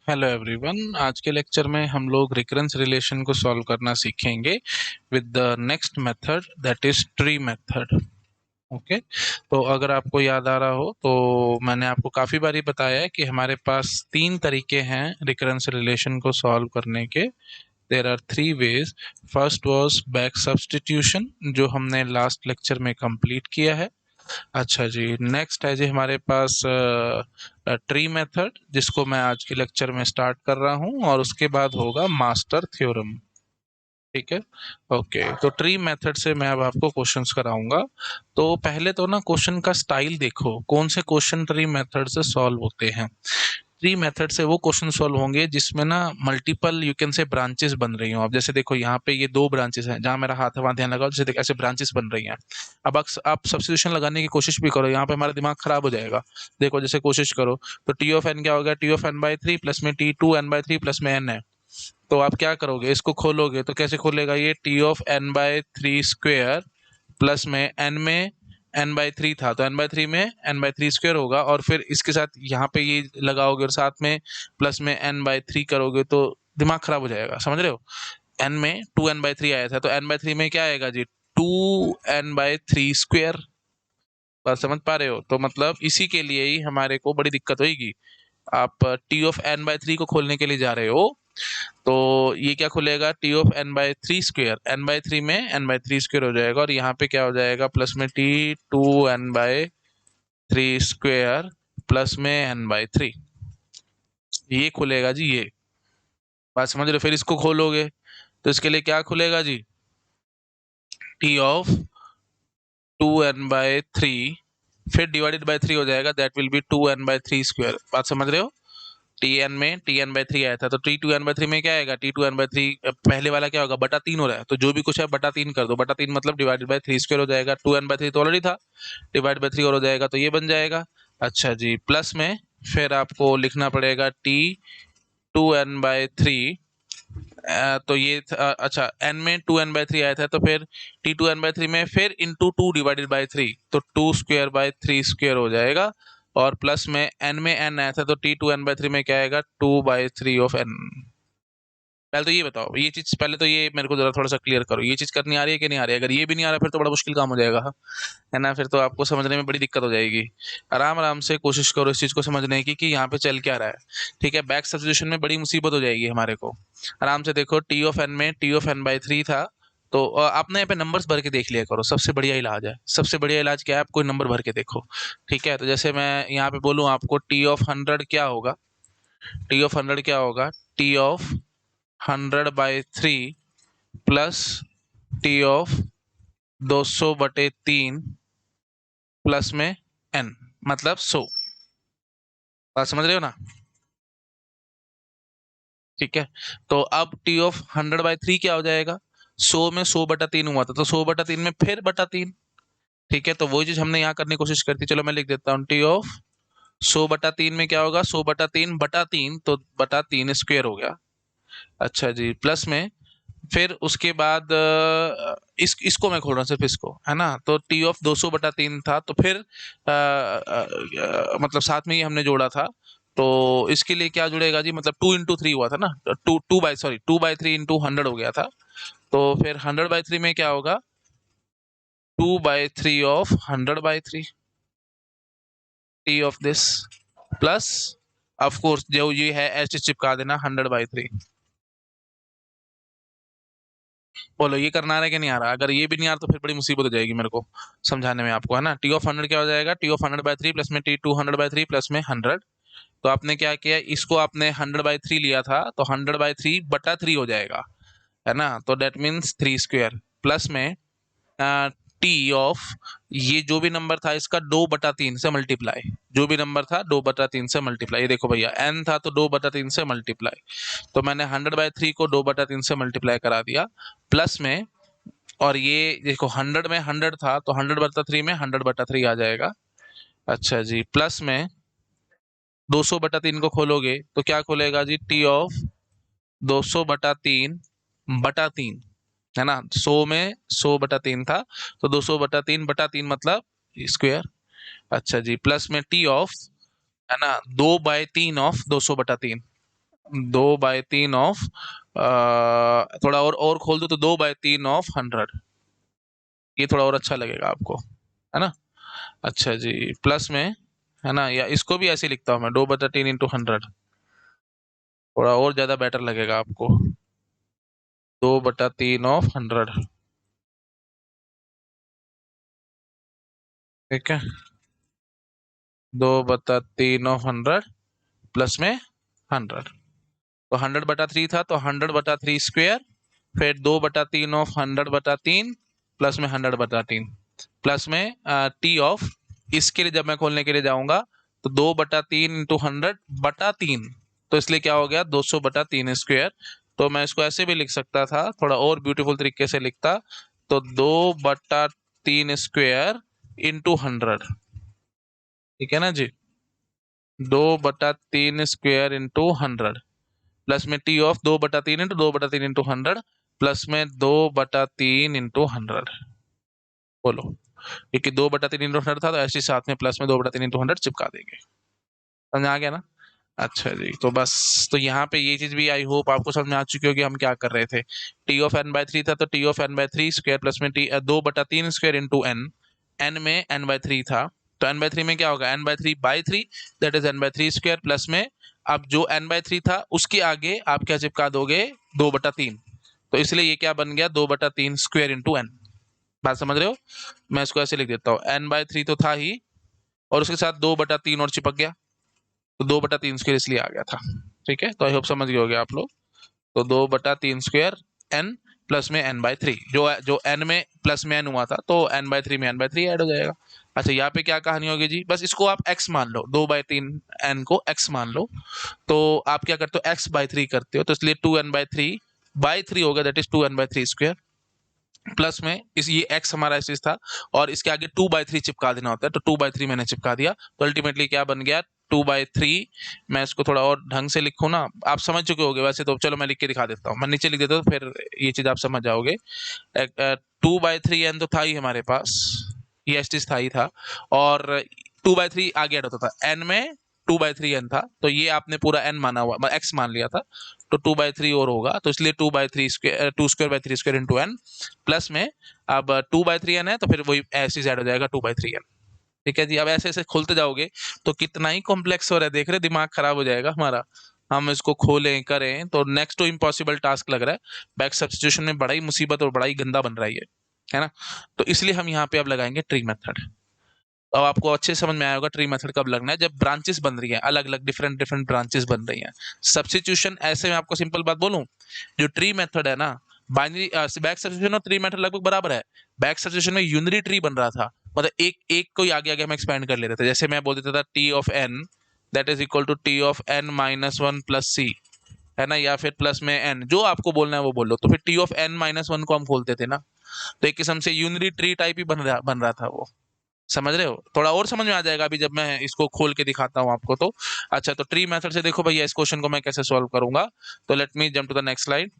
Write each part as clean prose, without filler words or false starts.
Hello everyone. आज के lecture में हम लोग रिकरेंस रिलेशन को सॉल्व करना सीखेंगे with the next method that is tree method. Okay, तो अगर आपको याद आ रहा हो तो मैंने आपको काफ़ी बारी बताया है कि हमारे पास तीन तरीके हैं रिकरेंस रिलेशन को सॉल्व करने के। There are three ways. First was back substitution, जो हमने लास्ट लेक्चर में कंप्लीट किया है। अच्छा जी, नेक्स्ट है जी हमारे पास ट्री मेथड, जिसको मैं आज के लेक्चर में स्टार्ट कर रहा हूँ, और उसके बाद होगा मास्टर थ्योरम। ठीक है। ओके, तो ट्री मेथड से मैं अब आपको क्वेश्चंस कराऊंगा। तो पहले तो ना क्वेश्चन का स्टाइल देखो, कौन से क्वेश्चन ट्री मेथड से सॉल्व होते हैं। ट्री मेथड से वो क्वेश्चन सॉल्व होंगे जिसमें ना multiple you can say branches बन रही हो। अब जैसे देखो यहाँ पे ये दो ब्रांचेस हैं, जहाँ मेरा हाथ है वहाँ ध्यान लगाओ, जैसे देखो ऐसे ब्रांचेस बन रही हैं। अब आप सब्स्टिट्यूशन लगाने की कोशिश भी करो, यहाँ पे हमारा दिमाग खराब हो जाएगा। देखो जैसे कोशिश करो तो टी ऑफ एन क्या हो गया, T of n by three plus में T two n by three plus में एन है। तो आप क्या करोगे, इसको खोलोगे तो कैसे खोलेगा, ये T of n by three square plus में एन बाई थ्री था तो एन बाई थ्री में एन बाई थ्री स्क्वेयर होगा, और फिर इसके साथ यहाँ पे ये लगाओगे और साथ में प्लस में एन बाई थ्री करोगे तो दिमाग खराब हो जाएगा, समझ रहे हो। एन में टू एन बाई थ्री आया था तो एन बाई थ्री में क्या आएगा जी, two n by three square. बात समझ पा रहे हो, तो मतलब इसी के लिए ही हमारे को बड़ी दिक्कत होगी। आप T of n by three को खोलने के लिए जा रहे हो तो ये क्या खुलेगा, T of n by three square, n by three में एन बाई थ्री स्क्वेयर हो जाएगा, और यहाँ पे क्या हो जाएगा, प्लस में T two n by three square plus में एन बाई थ्री, ये खुलेगा जी ये। बात समझ रहे हो, फिर इसको खोलोगे तो इसके लिए क्या खुलेगा जी, T of two n by three फिर डिवाइडेड बाई थ्री हो जाएगा, that will be two n by three square. बात समझ रहे हो। टी एन में टी एन बाई थ्री आया था तो T two n by three में क्या आएगा, T two n by three, पहले वाला क्या होगा, बटा तीन हो रहा है तो जो भी कुछ है बटा तीन कर दो, बटा तीन मतलब डिवाइडेड बाई थ्री स्क्वायर हो जाएगा, टू एन बाई थ्री तो ऑलरेडी था, डिवाइड बाई थ्री और हो जाएगा तो ये बन जाएगा। अच्छा जी, प्लस में फिर आपको लिखना पड़ेगा T two n by three, तो ये अच्छा एन में टू एन बाई थ्री आया था तो फिर T two n by three में फिर into two divided by three तो two square by three square हो जाएगा, और प्लस में एन आया था तो T two n by three में क्या आएगा, two by three of n. पहले तो ये बताओ, ये चीज पहले तो ये मेरे को जरा थोड़ा सा क्लियर करो, ये चीज करनी आ रही है कि नहीं आ रही है। अगर ये भी नहीं आ रहा फिर तो बड़ा मुश्किल काम हो जाएगा, है ना, फिर तो आपको समझने में बड़ी दिक्कत हो जाएगी। आराम आराम से कोशिश करो इस चीज को समझने की कि यहाँ पे चल क्या रहा है। ठीक है, बैक सब्स्टिट्यूशन में बड़ी मुसीबत हो जाएगी हमारे को। आराम से देखो, टी ऑफ एन में T of n by three था तो आपने यहाँ पे नंबर्स भर के देख लिया करो, सबसे बढ़िया इलाज है। सबसे बढ़िया इलाज क्या है, आप कोई नंबर भर के देखो। ठीक है, तो जैसे मैं यहाँ पे बोलूँ आपको, टी ऑफ हंड्रेड क्या होगा, टी ऑफ हंड्रेड क्या होगा, T of hundred by three plus T of 200/3 plus में एन, मतलब 100। बात समझ रहे हो ना। ठीक है, तो अब T of hundred by three क्या हो जाएगा, 100 में 100/3 हुआ था तो 100/3 में फिर बटा तीन। ठीक है, तो वही चीज हमने यहाँ करने की कोशिश करती, चलो मैं लिख देता हूँ, टी ऑफ 100/3 में क्या होगा, 100/3/3 तो बटा तीन स्क्वेयर हो गया। अच्छा जी, प्लस में फिर उसके बाद इसको मैं खोल रहा हूँ, सिर्फ इसको, है ना, तो टी ऑफ 200/3 था तो फिर मतलब साथ में ही हमने जोड़ा था, तो इसके लिए क्या जुड़ेगा जी, मतलब टू इंटू थ्री हुआ था ना, two two by sorry two by three into hundred हो गया था, तो फिर 100/3 में क्या होगा, two by three of 100/3 T of this plus, of course जो ये है एच चिपका देना 100/3। बोलो ये करना आ रहा है कि नहीं आ रहा। अगर ये भी नहीं आ रहा तो फिर बड़ी मुसीबत हो जाएगी मेरे को समझाने में आपको, है ना। टी ऑफ हंड्रेड क्या हो जाएगा, टी ऑफ 100/3 प्लस में टी टू 100/3 प्लस में 100। तो आपने क्या किया, इसको आपने 100/3 लिया था तो 100/3/3 हो जाएगा, है ना, तो that means three square plus में टी ऑफ, ये जो भी नंबर था इसका 2/3 से मल्टीप्लाई, जो भी नंबर था 2/3 से मल्टीप्लाई, ये देखो भैया एन था तो 2/3 से मल्टीप्लाई, तो मैंने 100/3 को 2/3 से मल्टीप्लाई करा दिया, प्लस में, और ये देखो 100 में 100 था तो 100/3 में 100/3 आ जाएगा। अच्छा जी, प्लस में 200/3 को खोलोगे तो क्या खोलेगा जी, टी ऑफ 200/3/3, है ना, 100 में 100/3 था तो 200/3/3 मतलब स्क्वेयर। अच्छा जी, प्लस में टी ऑफ, है ना, 2/3 ऑफ 200/3, 2/3 ऑफ, थोड़ा और खोल दो तो 2/3 ऑफ 100। ये थोड़ा और अच्छा लगेगा आपको, है ना? अच्छा जी, प्लस में, है ना, या इसको भी ऐसे लिखता हूँ मैं, 2/3 × 100, थोड़ा और ज्यादा बेटर लगेगा आपको। 2/3 ऑफ 100, ठीक है। 2/3 ऑफ 100 प्लस में 100, तो 100/3 था तो 100/3 स्क्वेयर, फिर 2/3 ऑफ 100/3 प्लस में 100/3 प्लस में टी ऑफ, इसके लिए जब मैं खोलने के लिए जाऊंगा तो 2/3 × 100/3, तो इसलिए क्या हो गया, 200/3 स्क्वेयर। तो मैं इसको ऐसे भी लिख सकता था, थोड़ा और ब्यूटीफुल तरीके से लिखता, तो 2/3 स्क्वेयर इंटू 100, ठीक है ना जी। 2/3 स्क्वेयर इंटू 100 प्लस में टी ऑफ 2/3 × 2/3 × 100 प्लस में 2/3 × 100। बोलो, क्योंकि 2/3 × 100 था तो ऐसे ही साथ में प्लस में 2/3 × 100 चिपका देंगे। समझ आ गया ना? अच्छा जी, तो बस, तो यहाँ पे ये चीज भी आई होप आपको समझ में आ चुकी होगी हम क्या कर रहे थे। टी ऑफ n/3 था तो T of n/3 square plus में T 2/3 square into n, n में n/3 था, तो n/3 में क्या होगा, n/3/3, that is n/3 square plus में, अब जो n/3 था उसके आगे आप क्या चिपका दोगे, 2/3, तो इसलिए ये क्या बन गया, 2/3 स्क्वायर इंटू एन। बात समझ रहे हो? मैं इसको ऐसे लिख देता हूँ, n/3 तो था ही, और उसके साथ 2/3 और चिपक गया, तो 2/3 स्क्वायर इसलिए आ गया था। ठीक है, तो आई होप समझ गए होगे आप लोग। तो 2/3 स्क्वायर एन प्लस में n/3, जो जो n में प्लस में n हुआ था तो n/3 में n/3 ऐड हो जाएगा। अच्छा, यहाँ पे क्या कहानी होगी जी, बस इसको आप x मान लो, 2/3 n को x मान लो, तो आप क्या करते हो, x/3 करते हो, तो इसलिए 2n/3/3 हो गया, that is 2n/3 square plus में इस, ये x हमारा ऐसे था, और इसके आगे 2/3 चिपका देना होता है, तो 2/3 मैंने चिपका दिया, तो अल्टीमेटली क्या बन गया, 2/3। मैं इसको थोड़ा और ढंग से लिखूँ ना, आप समझ चुके होगे वैसे तो, चलो मैं लिख के दिखा देता हूँ, मैं नीचे लिख देता हूँ, फिर ये चीज आप समझ जाओगे। 2/3 n तो था ही हमारे पास, ये एस्टिस था ही था, और 2/3 आगे ऐड होता था, n में 2/3 n था, तो ये आपने पूरा n माना हुआ, x मान लिया था, तो 2/3 और होगा, तो इसलिए 2/3 स्क्वायर, 2 स्क्वायर/3 स्क्वायर इंटू एन प्लस में, अब 2/3 n है तो फिर वही ऐसे ऐड हो जाएगा 2/3 n। ठीक है जी, अब ऐसे ऐसे खोलते जाओगे तो कितना ही कॉम्प्लेक्स हो रहा है, देख रहे, दिमाग खराब हो जाएगा हमारा। हम इसको खोलें करें तो नेक्स्ट टू इम्पॉसिबल टास्क लग रहा है, बैक सब्स्टिट्यूशन में बड़ा ही मुसीबत और बड़ा ही गंदा बन रहा है ना? तो इसलिए हम यहाँ पे अब लगाएंगे ट्री मेथड। अब आपको अच्छे समझ में आया होगा ट्री मेथड कब लगना है, जब ब्रांचेस बन रही है, अलग अलग डिफरेंट डिफरेंट ब्रांचेस बन रही हैं। सब्स्टिट्यूशन, ऐसे में आपको सिंपल बात बोलूं, जो ट्री मेथड है ना, बाइनरी बैक सब्स्टिट्यूशन और ट्री मेथड लगभग बराबर है। बैक सब्स्टिट्यूशन में यूनिरी ट्री बन रहा था, मतलब एक एक को ही आगे आगे हम एक्सपेंड कर लेते थे, जैसे मैं बोल देता था T of n that is equal to T of n-1 plus C, है ना, या फिर प्लस में n, जो आपको बोलना है वो बोलो, तो फिर टी ऑफ n-1 को हम खोलते थे ना, तो एक किस्म से यूनिरी ट्री टाइप ही बन रहा था वो। समझ रहे हो? थोड़ा और समझ में आ जाएगा अभी जब मैं इसको खोल के दिखाता हूँ आपको तो। अच्छा, तो ट्री मेथड से देखो भैया इस क्वेश्चन को मैं कैसे सॉल्व करूंगा, तो let me jump to the next slide.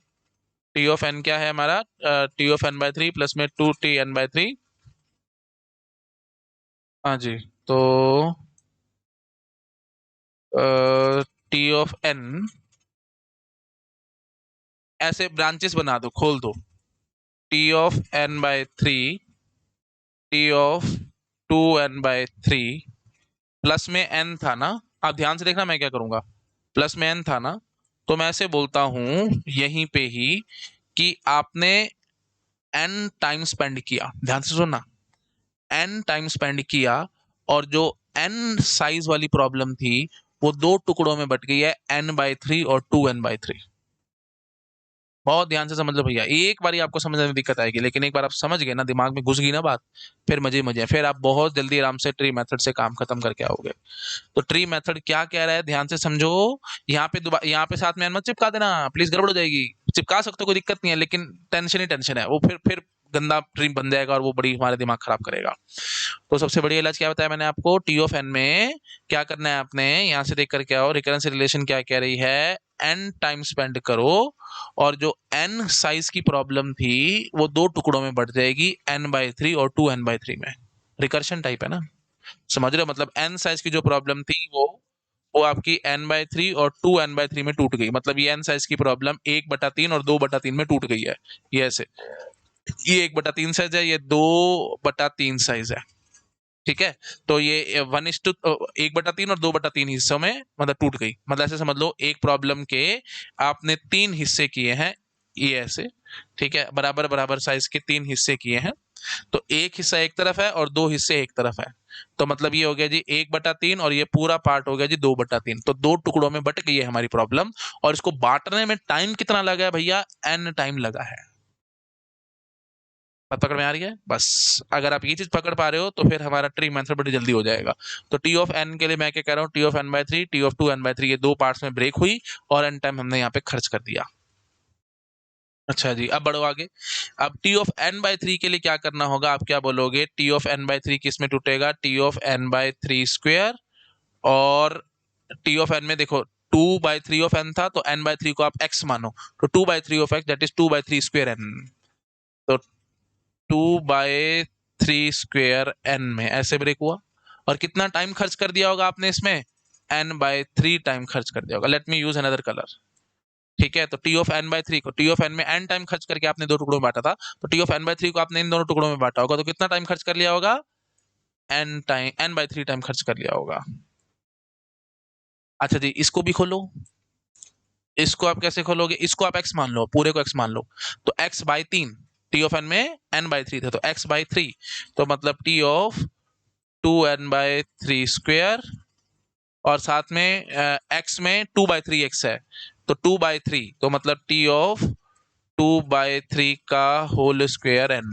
T of n क्या है हमारा, टी ऑफ n/3 प्लस में 2t n/3। हाँ जी, तो टी ऑफ एन, ऐसे ब्रांचेस बना दो, खोल दो, T of n/3, T of 2n/3 plus में n था ना, आप ध्यान से देखना मैं क्या करूंगा, प्लस में n था ना, तो मैं ऐसे बोलता हूं यहीं पे ही कि आपने n टाइम स्पेंड किया, ध्यान से सुनना, n टाइम स्पेंड किया, और जो n साइज वाली प्रॉब्लम थी वो दो टुकड़ों में बट गई है, n/3 और 2n/3। बहुत ध्यान से समझ लो भैया, एक बार आपको समझने में दिक्कत आएगी, लेकिन एक बार आप समझ गए ना, दिमाग में घुस गई ना बात, फिर मजे मजे हैं, फिर आप बहुत जल्दी आराम से ट्री मेथड से काम खत्म करके आओगे। तो ट्री मेथड क्या कह रहा है, ध्यान से समझो। यहाँ पे दोबारा, यहाँ पे साथ में मत चिपका देना प्लीज, गड़बड़ हो जाएगी। चिपका सकते हो, कोई दिक्कत नहीं है, लेकिन टेंशन ही टेंशन है, वो फिर गंदा ट्री बन जाएगा और वो बड़ी हमारे दिमाग खराब करेगा। तो सबसे बढ़िया इलाज क्या बताया मैंने आपको, टी ऑफ एन में क्या करना है आपने, यहाँ से देख कर क्या हो, रिकरेंस रिलेशन क्या कह रही है, एन टाइम स्पेंड करो, और जो एन साइज की प्रॉब्लम थी वो दो टुकड़ों में बढ़ जाएगी, n/3 और 2n/3 में। रिकर्शन टाइप है ना, समझ रहे हो, मतलब एन साइज की जो प्रॉब्लम थी वो वो आपकी n/3 और 2n/3 में टूट गई, मतलब ये n साइज की प्रॉब्लम 1/3 और 2/3 में टूट गई है। ये ऐसे, ये 1/3 साइज है, ये 2/3 साइज है, ठीक है। तो ये 1:1/3 और 2/3 हिस्सों में मतलब टूट गई, मतलब ऐसे समझ लो एक प्रॉब्लम के आपने 3 हिस्से किए हैं, ये ऐसे, ठीक है, बराबर बराबर साइज के 3 हिस्से किए हैं। तो एक हिस्सा एक तरफ है और 2 हिस्से एक तरफ है, तो मतलब ये हो गया जी 1/3 और ये पूरा पार्ट हो गया जी 2/3। तो 2 टुकड़ों में बट गई है हमारी प्रॉब्लम, और इसको बांटने में टाइम कितना लगा है भैया? n टाइम लगा है। बात पकड़ में आ रही है? बस अगर आप ये चीज पकड़ पा रहे हो तो फिर हमारा ट्री मेथड बड़ी जल्दी हो जाएगा। तो टी ऑफ एन के लिए मैं क्या कह रहा हूँ, T of n/3, T of 2n/3, ये दो पार्ट्स में ब्रेक हुई और एन टाइम हमने यहाँ पे खर्च कर दिया। अच्छा जी, अब बढ़ो आगे। अब टी ऑफ n/3 के लिए क्या करना होगा, आप क्या बोलोगे? टी ऑफ n/3 किस में टूटेगा? टी ऑफ n/3 स्क्वायर, और टी ऑफ एन में देखो 2/3 ऑफ एन था, तो n/3 को आप x मानो, तो 2/3 of x that is 2/3 square n. तो 2/3 स्क्वायर एन में ऐसे ब्रेक हुआ, और कितना टाइम खर्च कर दिया होगा आपने इसमें? n/3 टाइम खर्च कर दिया होगा। Let me use another colour, ठीक है। तो टी ऑफ n/3 को, टी ऑफ एन में n टाइम खर्च करके आपने दो टुकड़ों में बांटा था, तो टी ऑफ n/3 को आपने इन दोनों टुकड़ों में बांटा होगा, तो कितना टाइम खर्च कर लिया होगा? n/3 टाइम खर्च कर लिया होगा। अच्छा जी, इसको भी खोलो। इसको आप कैसे खोलोगे? इसको आप x मान लो, पूरे को x मान लो, तो x/3, टी ऑफ एन में n/3 था, तो x/3, तो मतलब टी ऑफ 2n/3 स्क्वायर, और साथ में x में 2/3x है, तो 2/3, तो मतलब टी ऑफ 2/3 का होल स्क्वायर n,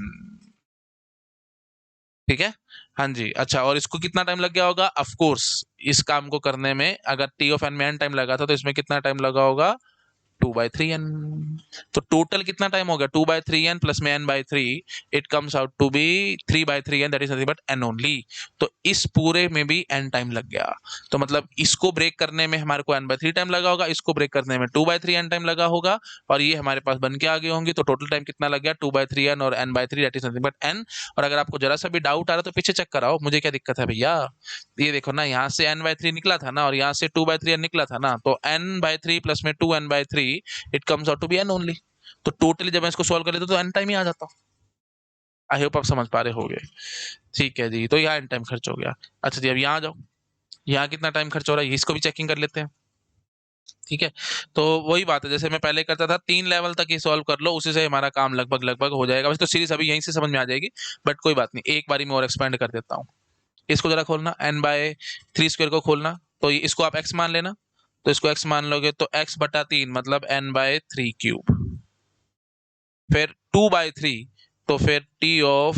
ठीक है। हाँ जी, अच्छा, और इसको कितना टाइम लग गया होगा? ऑफ कोर्स इस काम को करने में अगर टी ऑफ एन में n टाइम लगा था, तो इसमें कितना टाइम लगा होगा? 2/3n। तो टोटल कितना टाइम हो गया? 2/3n प्लस में n/3, it comes out to be 3/3n, that is nothing but n only. तो इस पूरे में भी n टाइम लग गया, तो मतलब इसको ब्रेक करने में हमारे को n/3 टाइम लगा होगा, इसको ब्रेक करने में 2/3n टाइम लगा होगा, और ये हमारे पास बन के आ गए होंगे। तो टोटल टाइम कितना लग गया? 2/3n और n/3, that is nothing but n। और अगर आपको जरा सा भी डाउट आ रहा है तो पीछे चेक कराओ, मुझे क्या दिक्कत है भैया। ये देखो ना, यहाँ से n/3 निकला था ना, और यहाँ से 2/3n निकला था ना, तो n/3 प्लस में 2n/3, it comes out to be n only. तो टोटली जब मैं इसको सॉल्व कर लेता तो n टाइम ही आ जाता। आई होप आप समझ पा रहे होगे। ठीक है जी, तो यहाँ n टाइम खर्च हो गया। अच्छा जी, अब यहाँ आ जाओ, यहाँ कितना टाइम खर्च हो रहा है, इसको भी चेकिंग कर लेते हैं, ठीक है। तो वही बात है, जैसे मैं पहले करता था, 3 लेवल तक ही सॉल्व कर लो, उसी से हमारा काम लगभग लगभग हो जाएगा। वैसे तो सीरीज अभी यहीं से समझ में आ जाएगी, बट कोई बात नहीं, एक बारी में और एक्सपेंड कर देता हूँ। इसको जरा खोलना, n/3 स्क्वायर को खोलना, तो इसको आप x मान लेना, तो इसको x मान लोगे तो x/3 मतलब n/3 क्यूब, फिर 2/3, तो फिर टी ऑफ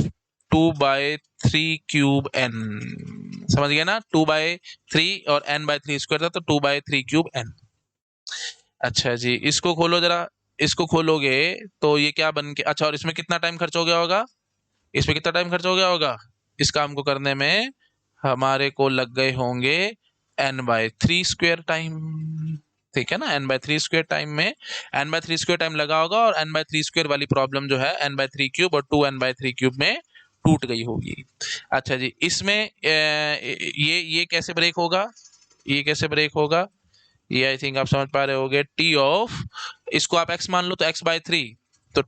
2/3 क्यूब n, समझ गए ना? 2/3 और n/3 स्क्वायर था, तो 2/3 क्यूब n। अच्छा जी, इसको खोलो जरा, इसको खोलोगे तो ये क्या बन के, अच्छा, और इसमें कितना टाइम खर्च हो गया होगा? इसमें कितना टाइम खर्च हो गया होगा? इस काम को करने में हमारे को लग गए होंगे n/3 स्क्वायर टाइम, ठीक है ना। n/3 स्क्वायर टाइम में n/3 स्क्वायर टाइम लगा होगा, और n/3 स्क्वायर वाली प्रॉब्लम जो है n/3 क्यूब और 2n/3 क्यूब में टूट गई होगी। अच्छा जी, इसमें ये कैसे ब्रेक होगा? ये कैसे ब्रेक होगा? ये आई थिंक आप समझ पा रहे होगे। टी ऑफ, इसको आप x मान लो, तो x/3, तो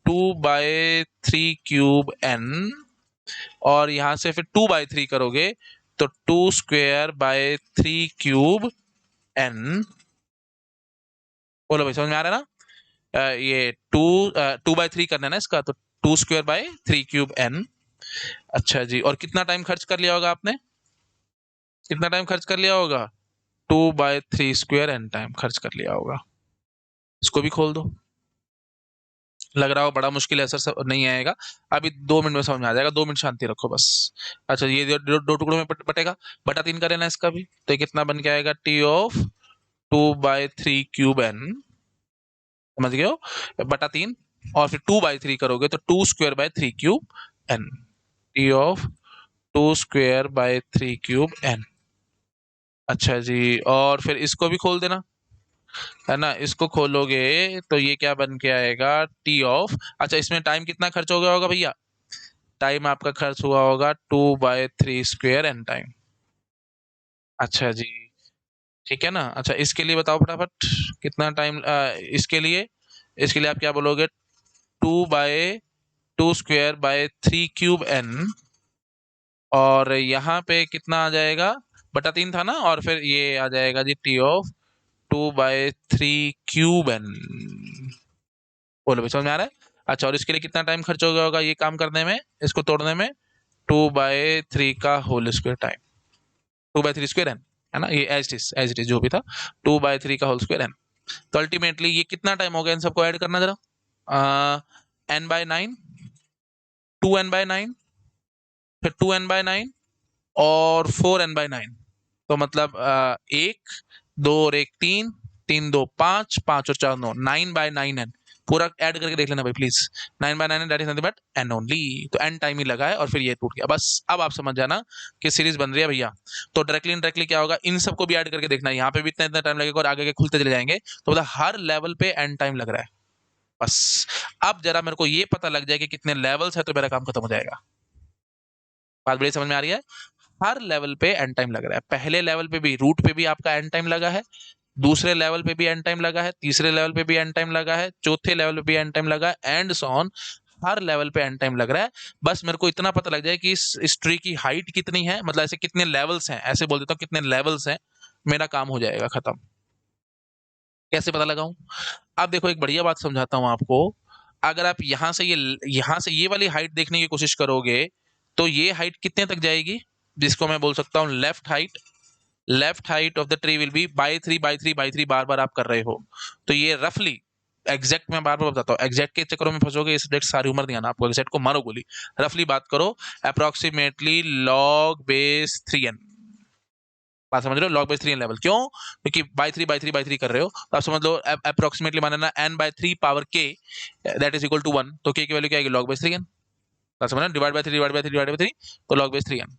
2/3 क्यूब n, और यहां से फिर 2/3 करोगे तो 2 स्क्वायर/3 क्यूब n। बोलो भाई, समझ में आ रहा है ना? ये 2/3 करना है ना इसका, तो 2 स्क्वायर/3 क्यूब n। अच्छा जी, और कितना टाइम खर्च कर लिया होगा आपने? कितना टाइम खर्च कर लिया होगा? 2/3 स्क्वायर n टाइम खर्च कर लिया होगा। इसको भी खोल दो। लग रहा हो बड़ा मुश्किल है सर, नहीं आएगा, अभी 2 मिनट में समझ में आ जाएगा, 2 मिनट शांति रखो बस। अच्छा, ये दो टुकड़ों में बटेगा, बटा 3 का रहना इसका भी, तो ये कितना बन के आएगा? टी ऑफ 2/3 क्यूब n, समझ गए हो, बटा 3, और फिर 2/3 करोगे तो 2 स्क्वायर/3 क्यूब n, टी ऑफ 2 स्क्वायर/3 क्यूब n। अच्छा जी, और फिर इसको भी खोल देना, है ना। इसको खोलोगे तो ये क्या बन के आएगा? टी ऑफ, अच्छा, इसमें टाइम कितना खर्च हो गया होगा भैया? टाइम आपका खर्च हुआ होगा 2/3 स्क्वायर n टाइम। अच्छा जी, ठीक है ना। अच्छा, इसके लिए बताओ फटाफट कितना टाइम, इसके लिए आप क्या बोलोगे, 2/2² बाय 3³ n, और यहाँ पे कितना आ जाएगा, बटा 3 था ना, और फिर ये आ जाएगा जी T(2/3³n)। बोलो भाई, समझ में आ रहा है? अच्छा, और इसके लिए कितना टाइम खर्च हो गया होगा ये काम करने में, इसको तोड़ने में, 2/3 का होल स्क्वायर टाइम, 2/3² n, है ना, ये एज इट इज जो भी था, 2/3 का होल स्क्वायर n। तो अल्टीमेटली ये कितना टाइम हो गया इन सबको ऐड करना जरा, n/9, 2n/9, फिर 2n/9, और 4n/9। तो मतलब 1 2 और 1 3, 3 2 5, 5 और 4 9, 9/9n। पूरा ऐड करके देख लेना भाई please. 9/9 that is nothing but n only. तो n टाइम ही लगा है और फिर ये टूट गया, बस अब आप समझ जाना कि सीरीज बन रही है भैया। तो डायरेक्टली इनडायरेक्टली क्या होगा, इन सबको भी ऐड करके देखना है, यहाँ पे भी इतना इतना टाइम लगेगा और आगे के खुलते चले जाएंगे, तो मतलब हर लेवल पे n टाइम लग रहा है। बस अब जरा मेरे को ये पता लग जाए कि कितने लेवल्स है तो मेरा काम खत्म हो जाएगा। बात बड़ी समझ में आ रही है? हर लेवल पे एन टाइम लग रहा है, पहले लेवल पे भी रूट पे भी आपका एन टाइम लगा है, दूसरे लेवल पे भी एन टाइम लगा है, तीसरे लेवल पे भी एन टाइम लगा है, चौथे लेवल पे भी एन टाइम लगा है, and so on. Her level पे एन टाइम लग रहा है। बस मेरे को इतना पता लग जाए कि इस ट्री की हाइट कितनी है, मतलब ऐसे कितने लेवल्स हैं, ऐसे बोल देता हूँ कितने लेवल्स हैं, मेरा काम हो जाएगा खत्म। कैसे पता लगाऊं? अब देखो एक बढ़िया बात समझाता हूं आपको। अगर आप यहां से ये वाली हाइट देखने की कोशिश करोगे, तो ये हाइट कितने तक जाएगी, जिसको मैं बोल सकता हूँ left height of the tree will be by 3 बार बार आप कर रहे हो, तो ये रफली, एग्जैक्ट मैं बार बार बताता हूँ, एग्जैक्ट के चक्करों में फंसोगे, इस सब्जेक्ट सारी उम्र नहीं आना आपको, एग्जैक्ट को मारो गोली। रफली बात करो, अप्रोक्सीमेटली log base 3n। बात समझ रहे हो, log base 3n लेवल क्यों, क्योंकि बाई 3 कर रहे हो, तो आप समझ लो अप्रोक्सीमेटली मानना n/3 power k that is equal to 1, तो k की वैल्यू क्या आएगी, log base 3n। बात समझ रहे, डिवाइड बाई 3 तो log base 3n।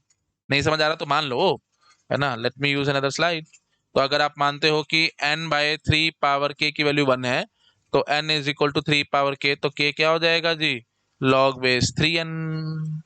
नहीं समझ आ रहा तो मान लो, है ना, let me use another slide. तो अगर आप मानते हो कि n/3 पावर k की वैल्यू 1 है, तो n is equal to 3 power k, तो k क्या हो जाएगा जी, log base 3n।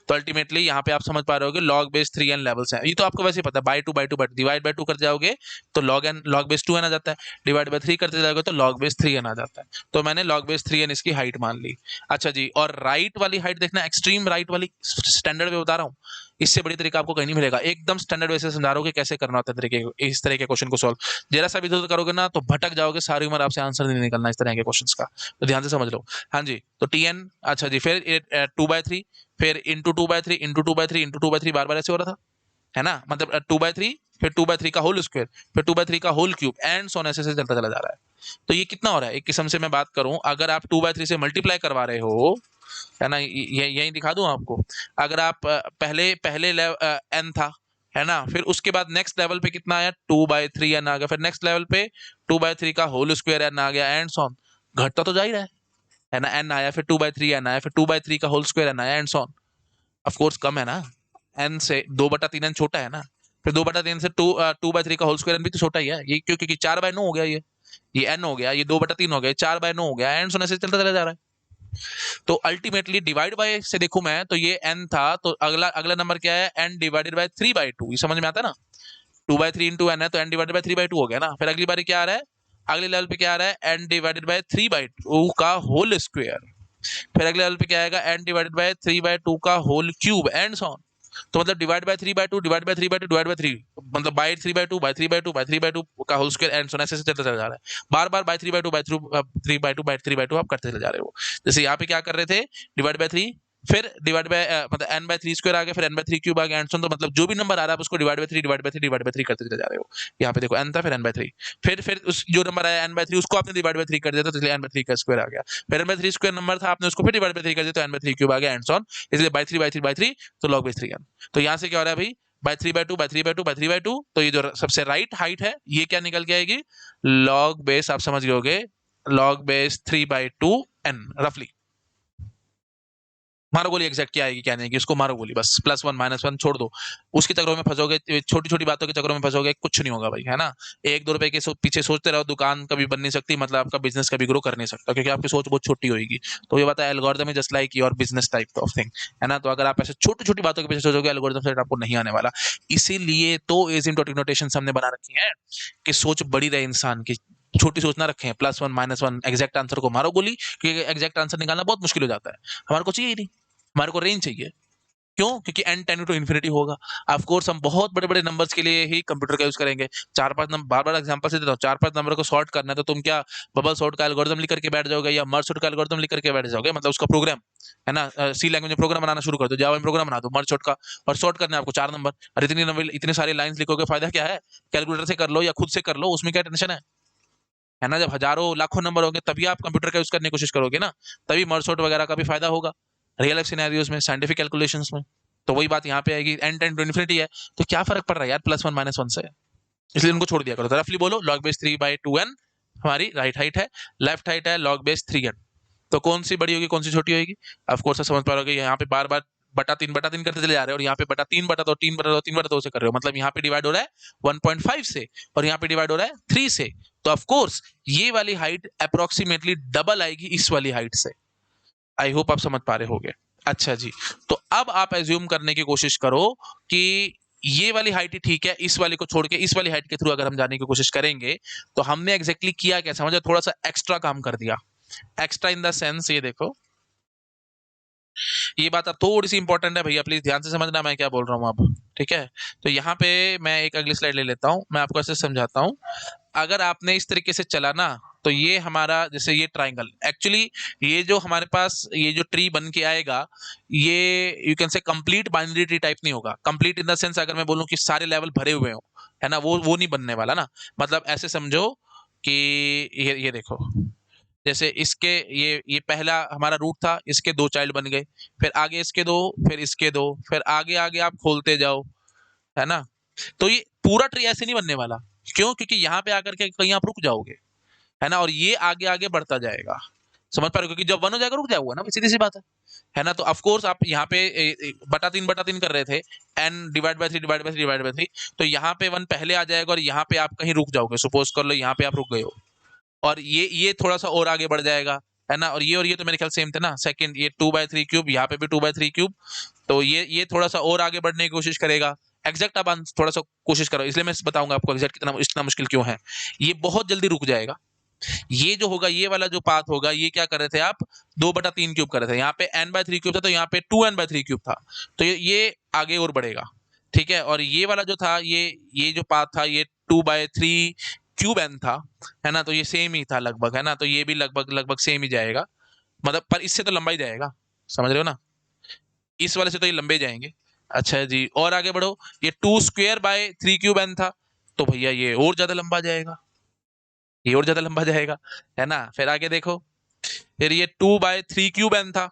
तो अल्टीमेटली यहाँ पे आप समझ पा रहे होगे log base 3n लेवल्स हैं, ये तो आपको वैसे ही पता है, बाई 2 डिवाइड बाई 2 कर जाओगे तो log base 2n आ जाता है, डिवाइड बाई 3 करते जाओगे तो log base 3n आ जाता है। तो मैंने log base 3n इसकी हाइट मान ली। अच्छा जी, और राइट वाली हाइट देखना, एक्सट्रीम राइट वाली, स्टैंडर्ड वे बता रहा हूँ, इससे बड़ी तरीका आपको कहीं नहीं मिलेगा, एकदम स्टैंडर्ड वे से समझा रहा हूँ कि कैसे करना होता है तरीके, इस तरह के क्वेश्चन को सॉल्व। जरा सा भी इधर करोगे ना तो भटक जाओगे, सारी उम्र आपसे आंसर नहीं निकलना इस तरह के क्वेश्चंस का, तो ध्यान से समझ लो। हाँ जी, तो Tn, अच्छा जी, फिर 2/3, फिर इंटू 2/3 बार बार ऐसे हो रहा था, है ना, मतलब 2/3, फिर 2/3 का होल स्क्वायर, फिर 2/3 का होल क्यूब, एंड सोन ऐसे से चलता चला जा रहा है। तो ये कितना हो रहा है, एक किस्म से मैं बात करूं, अगर आप 2/3 से मल्टीप्लाई करवा रहे हो, है ना, यही दिखा दूं आपको। अगर आप पहले पहले एन था, है ना, फिर उसके बाद नेक्स्ट लेवल पे कितना आया, 2/3 एन आ गया, फिर नेक्स्ट लेवल पे 2/3 का होल स्क्वायर एन आ गया, एंड सॉन, घटता तो जा ही रहा है ना, एन आया, फिर 2/3 एन आया, फिर 2/3 का होल स्क्वायर एन आया, एंड सॉन। ऑफ कोर्स कम है ना, एन से 2/3 एन छोटा है ना, फिर 2/3 से 2/3 का होल स्क्वायर एन भी तो छोटा ही है, ये क्यों, क्योंकि 4/9 हो गया, ये एन हो गया, ये 2/3 हो गया, 4/9 हो गया, एंड सॉन ऐसे चलता चला जा रहा है। तो अल्टीमेटली डिवाइड बाय से देखूं मैं तो ये n था, तो अगला अगला नंबर क्या है, n डिवाइडेड बाय 3/2, ये समझ में आता है ना, 2/3 इंटू n है तो n डिवाइडेड बाय 3/2 हो गया ना। फिर अगली बारी क्या आ रहा है, अगले लेवल पे क्या आ रहा है, n डिवाइडेड बाय 3/2 का होल स्क्वायर, फिर अगले लेवल पे क्या आएगा, n डिवाइडेड बाय 3/2 का whole cube, and so on. तो मतलब डिवाइड बाय 3/2 मतलब बाई 3/2 का whole square, and so on ऐसे चलता चला जा रहा है, बार बार बाई 3/2 आप करते चले जा रहे हो। जैसे यहाँ पे क्या कर रहे थे, डिवाइड बाय 3, फिर डिवाइड बाय मतलब n/3² आ गया, फिर n/3³ आ गया, एंड सो ऑन। तो मतलब जो भी नंबर आ रहा है आप उसको डिवाइड बाय 3 करते चले जा रहे हो। यहाँ पे देखो n था, फिर n/3, फिर उस जो नंबर आया n/3 उसको आपने डिवाइड बाय 3 कर दिया, तो इसलिए n/3 का स्क्वायर आ गया, फिर n/3² नंबर था, आपने उसको फिर डिवाइड बाय 3 कर दिया, तो n/3³ आ गया, एंड सो ऑन। इसलिए बाई 3 तो log base 3n। तो यहाँ से क्या हो रहा है भाई, बाई 3/2 तो ये जो सबसे राइट हाइट है ये क्या निकल के आएगी, लॉग बेस, आप समझ गए होगे, log base 3/2n रफली। मारो गोली एग्जैक्ट क्या आएगी क्या नहीं आएगी, उसको मारो गोली बस, +1 -1 छोड़ दो, उसके चक्करों में फंसोगे, छोटी छोटी बातों के चक्करों में फंसोगे, कुछ नहीं होगा भाई, है ना। 1-2 रुपए के पीछे सोचते रहो, दुकान कभी बन नहीं सकती, मतलब आपका बिजनेस कभी ग्रो कर नहीं सकता, क्योंकि आपकी सोच बहुत छोटी होगी। तो ये बात है, algorithm is just like your business type of thing, है ना। तो अगर आप ऐसे छोटी छोटी बातों के पीछे सोचोगे, एल्गोरिथम सेट आपको नहीं आने वाला। इसीलिए तो एसिम्प्टोटिक नोटेशन हमने बना रखी है कि सोच बड़ी रहे इंसान की, छोटी सोच ना रखें। +1 -1 एग्जैक्ट आंसर को मारो गोली, क्योंकि एग्जैक्ट आंसर निकालना बहुत मुश्किल हो जाता है, हमारे को चाहिए ही नहीं, हमारे को रेंज चाहिए। क्यों? क्योंकि n टेंडिंग टू इन्फिनिटी होगा। ऑफ कोर्स हम बहुत बड़े-बड़े नंबर्स के लिए ही कंप्यूटर का यूज़ करेंगे। 4-5 नंबर, बार-बार एग्जांपल से देता हूँ, 4-5 नंबर को सॉर्ट करना है, तो तुम क्या बबल सॉर्ट का एल्गोरिथम लिख करके बैठ जाओगे, या मर्ज सॉर्ट का एल्गोरिथम लिख करके बैठ जाओगे, मतलब उसका प्रोग्राम, है ना। सी लैंग्वेज में प्रोग्राम बनाना शुरू कर दो, जावा में प्रोग्राम बना दो मर्ज सॉर्ट का, और सॉर्ट करना है आपको 4 नंबर, और इतनी नंबर इतनी सारी लाइन्स लिखोगे, फायदा क्या है? कैलकुलेटर से कर लो या खुद से कर लो, उसमें क्या टेंशन है? है ना। जब हजारों लाखों नंबर होंगे तभी आप कंप्यूटर का यूज़ करने की कोशिश करोगे ना, तभी मर्ज सॉर्ट वगैरह का भी फायदा होगा, रियल लाइफ सिनेरियोज में, साइंटिफिक कैलकुलेशंस में। तो वही बात यहाँ पे आएगी, एन टेंड टू इन्फिनिटी है, तो क्या फर्क पड़ रहा है यार +1 -1 से, इसलिए उनको छोड़ दिया करो। तो रफली बोलो, log base 3/2n हमारी राइट हाइट है, लेफ्ट हाइट है log base 3n। तो कौन सी बड़ी होगी, कौन सी छोटी होगी? ऑफ कोर्स समझ पा रहे हो, यहाँ पे बार बार बटा तीन करते चले जा रहे हो, और यहाँ पे बटा 3 बटा 2 3 बटा 2 से कर रहे हो, मतलब यहाँ पे डिवाइड हो रहा है 1.5 से, और यहाँ पे डिवाइड हो रहा है 3 से। तो ऑफ कोर्स ये वाली हाइट अप्रोक्सीमेटली डबल आएगी इस वाली हाइट से। आई होप आप समझ पा रहे होगे। अच्छा जी, तो अब आप एज्यूम करने की कोशिश करो कि ये वाली हाइट ही ठीक है, इस वाली को छोड़ के इस वाली हाइट के थ्रू अगर हम जाने की कोशिश करेंगे, तो हमने एग्जैक्टली किया क्या, समझो, थोड़ा सा एक्स्ट्रा काम कर दिया। एक्स्ट्रा इन द सेंस, ये देखो, ये बात अब थोड़ी सी इंपॉर्टेंट है भैया, प्लीज ध्यान से समझना मैं क्या बोल रहा हूँ अब, ठीक है। तो यहाँ पे मैं एक अगली स्लाइड ले लेता हूँ, मैं आपको ऐसे समझाता हूँ। अगर आपने इस तरीके से चला ना, तो ये हमारा, जैसे ये ट्राइंगल, एक्चुअली ये जो हमारे पास ये जो ट्री बन के आएगा, ये you can say complete binary tree type नहीं होगा। कंप्लीट इन द सेंस, अगर मैं बोलूँ कि सारे लेवल भरे हुए हो, है ना, वो नहीं बनने वाला ना। मतलब ऐसे समझो कि ये देखो, जैसे इसके ये पहला हमारा रूट था, इसके 2 चाइल्ड बन गए, फिर आगे इसके 2, फिर इसके 2, फिर आगे आगे आप खोलते जाओ, है ना। तो ये पूरा ट्री ऐसे नहीं बनने वाला। क्यों? क्योंकि यहाँ पे आकर के कहीं आप रुक जाओगे, है ना, और ये आगे आगे बढ़ता जाएगा। समझ पा रहे हो? क्योंकि जब 1 हो जाएगा रुक जाएगा ना, सीधी सी बात है ना। तो ऑफ कोर्स आप यहाँ पे बटा तीन कर रहे थे, n डिवाइड बाय 3 तो यहाँ पे 1 पहले आ जाएगा, और यहाँ पे आप कहीं रुक जाओगे, सपोज कर लो यहाँ पे आप रुक गए हो, और ये थोड़ा सा और आगे बढ़ जाएगा, है ना। और ये तो मेरे ख्याल सेम थे ना, सेकंड ये 2/3 क्यूब, यहाँ पे भी 2/3 क्यूब। तो ये थोड़ा सा और आगे बढ़ने की कोशिश करेगा। एग्जैक्ट आप थोड़ा सा कोशिश करो, इसलिए मैं बताऊंगा आपको एग्जैक्ट कितना इतना मुश्किल क्यों है। ये बहुत जल्दी रुक जाएगा। ये जो होगा, ये वाला जो पाथ होगा, ये क्या कर रहे थे आप, 2/3 क्यूब कर रहे थे, यहाँ पे n/3 क्यूब था, तो यहाँ पे 2n/3 क्यूब था, तो ये आगे और बढ़ेगा, ठीक है। और ये वाला जो था, ये जो पाथ था, ये 2/3 क्यूब n था, है ना। तो ये सेम ही था लगभग, है ना। तो ये भी लगभग लगभग सेम ही जाएगा, मतलब पर इससे तो लंबा ही जाएगा, समझ रहे हो ना। इस वाले से तो ये लंबे जाएंगे। अच्छा जी, और आगे बढ़ो, ये 2²/3 क्यूब n था, तो भैया ये और ज्यादा लंबा जाएगा, ये और ज्यादा लंबा जाएगा, है ना। फिर आगे देखो, फिर ये 2/3 क्यूब n था,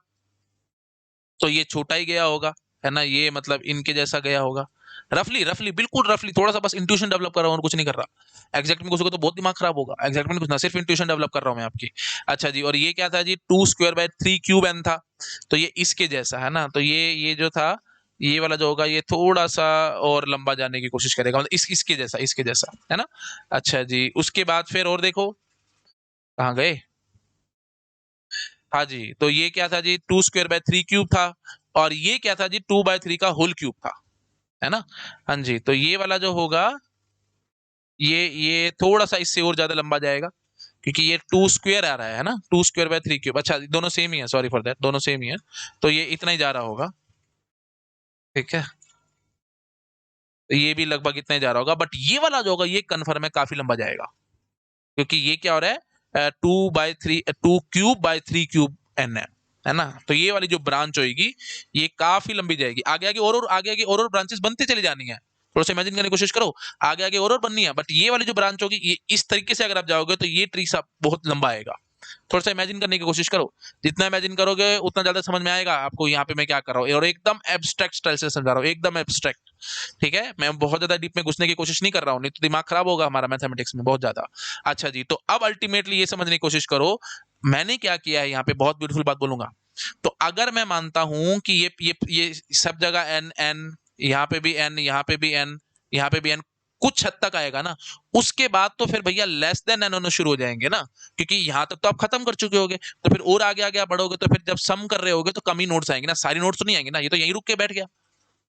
तो ये छोटा ही गया होगा, है ना, ये मतलब इनके जैसा गया होगा। रफली रफली बिल्कुल रफली, थोड़ा सा बस इंट्यूशन डेवलप कर रहा हूँ और कुछ नहीं कर रहा। एग्जैक्ट में घुसोगे तो बहुत दिमाग खराब होगा, एग्जैक्ट में कुछ ना, सिर्फ इंट्यूशन डेवलप कर रहा हूँ मैं आपकी। अच्छा जी, और ये क्या था जी, 2²/3 क्यूब n था, तो ये इसके जैसा, है ना। तो ये जो था, ये वाला जो होगा, ये थोड़ा सा और लंबा जाने की कोशिश करेगा, मतलब इसके जैसा, है ना। अच्छा जी, उसके बाद फिर और देखो, कहाँ गए, हाँ जी, तो ये क्या था जी, 2²/3 क्यूब था, और ये क्या था जी, 2/3 का होल क्यूब था, है ना। हाँ जी, तो ये वाला जो होगा, ये थोड़ा सा इससे और ज्यादा लंबा जाएगा, क्योंकि ये 2² आ रहा है ना, 2²/3 क्यूब। अच्छा, दोनों सेम ही है, सॉरी फॉर दैट, दोनों सेम ही है, तो ये इतना ही जा रहा होगा, ठीक है। तो ये भी लगभग इतना ही जा रहा होगा, बट ये वाला जो होगा, ये कन्फर्म है काफी लंबा जाएगा, क्योंकि ये क्या हो रहा है, 2 क्यूब n है ना। तो ये वाली जो ब्रांच होगी, ये काफी लंबी जाएगी, आगे आगे और आगे आगे और ब्रांचेस बनते चली जानी है। थोड़ा सा इमेजिन करने की कोशिश करो, आगे आगे और बननी है, बट ये वाली जो ब्रांच होगी, ये इस तरीके से अगर आप जाओगे, तो ये ट्री सा बहुत लंबा आएगा। थोड़ा सा इमेजिन करने की कोशिश करो, जितना इमेजिन करोगे उतना ज्यादा समझ में आएगा आपको यहाँ पे मैं क्या कर रहा हूँ, और एकदम एब्स्ट्रैक्ट स्टाइल से समझा रहा हूँ, एकदम एब्स्ट्रैक्ट, ठीक है। मैं बहुत ज्यादा डीप में घुसने की कोशिश नहीं कर रहा हूँ, नहीं तो दिमाग खराब होगा हमारा मैथमेटिक्स में बहुत ज्यादा। अच्छा जी, तो अब अल्टीमेटली ये समझने की कोशिश करो, मैंने क्या किया है यहाँ पे, बहुत ब्यूटीफुल बात बोलूंगा। तो अगर मैं मानता हूं कि ये सब जगह एन एन, यहाँ पे भी एन, यहाँ पे भी एन, यहाँ पे भी एन, कुछ हद तक आएगा ना, उसके बाद तो फिर भैया लेस देन एन होने शुरू हो जाएंगे ना, क्योंकि यहाँ तक तो आप खत्म कर चुके होगे, तो फिर और आगे आगे आप बढ़ोगे तो फिर जब सम कर रहे होगे तो कम ही नोट्स आएंगे ना, सारी नोट्स तो नहीं आएंगे ना, ये तो यहीं रुक के बैठ गया।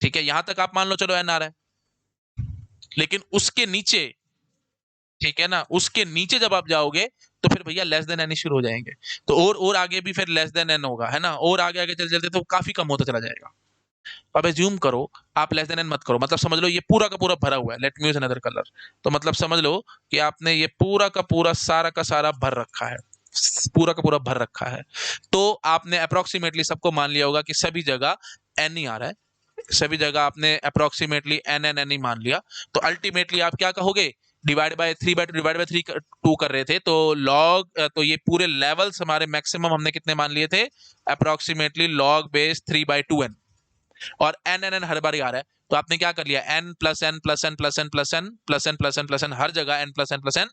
ठीक है, यहां तक आप मान लो चलो एन आ रहा है, लेकिन उसके नीचे, ठीक है ना, उसके नीचे जब आप जाओगे तो फिर भैया लेस देन एन शुरू हो जाएंगे, तो और आगे भी फिर लेस देन एन होगा, है ना, और आगे आगे चलते चलते तो काफी कम होता चला जाएगा। अब एज्यूम करो, आप लेस देन एन मत करो, मतलब समझ लो ये पूरा का पूरा भरा हुआ है, let me use another colour, तो मतलब समझ लो कि आपने ये पूरा का पूरा सारा का सारा भर रखा है, पूरा का पूरा भर रखा है, तो आपने अप्रोक्सीमेटली सबको मान लिया होगा कि सभी जगह एन ही आ रहा है, सभी जगह आपने अप्रोक्सीमेटली एन एन एन ही मान लिया, तो अल्टीमेटली आप क्या कहोगे, डिवाइड बाय 3/2, डिवाइड बाय 3 कर रहे थे, तो लॉग, तो ये पूरे लेवल्स हमारे मैक्सिमम हमने कितने मान लिए थे, अप्रोक्सीमेटली लॉग बेस 3/2n, और एन एन एन हर बार आ रहा है, तो आपने क्या कर लिया, n plus n plus n plus n plus n plus n plus n plus n, हर जगह n plus n plus n,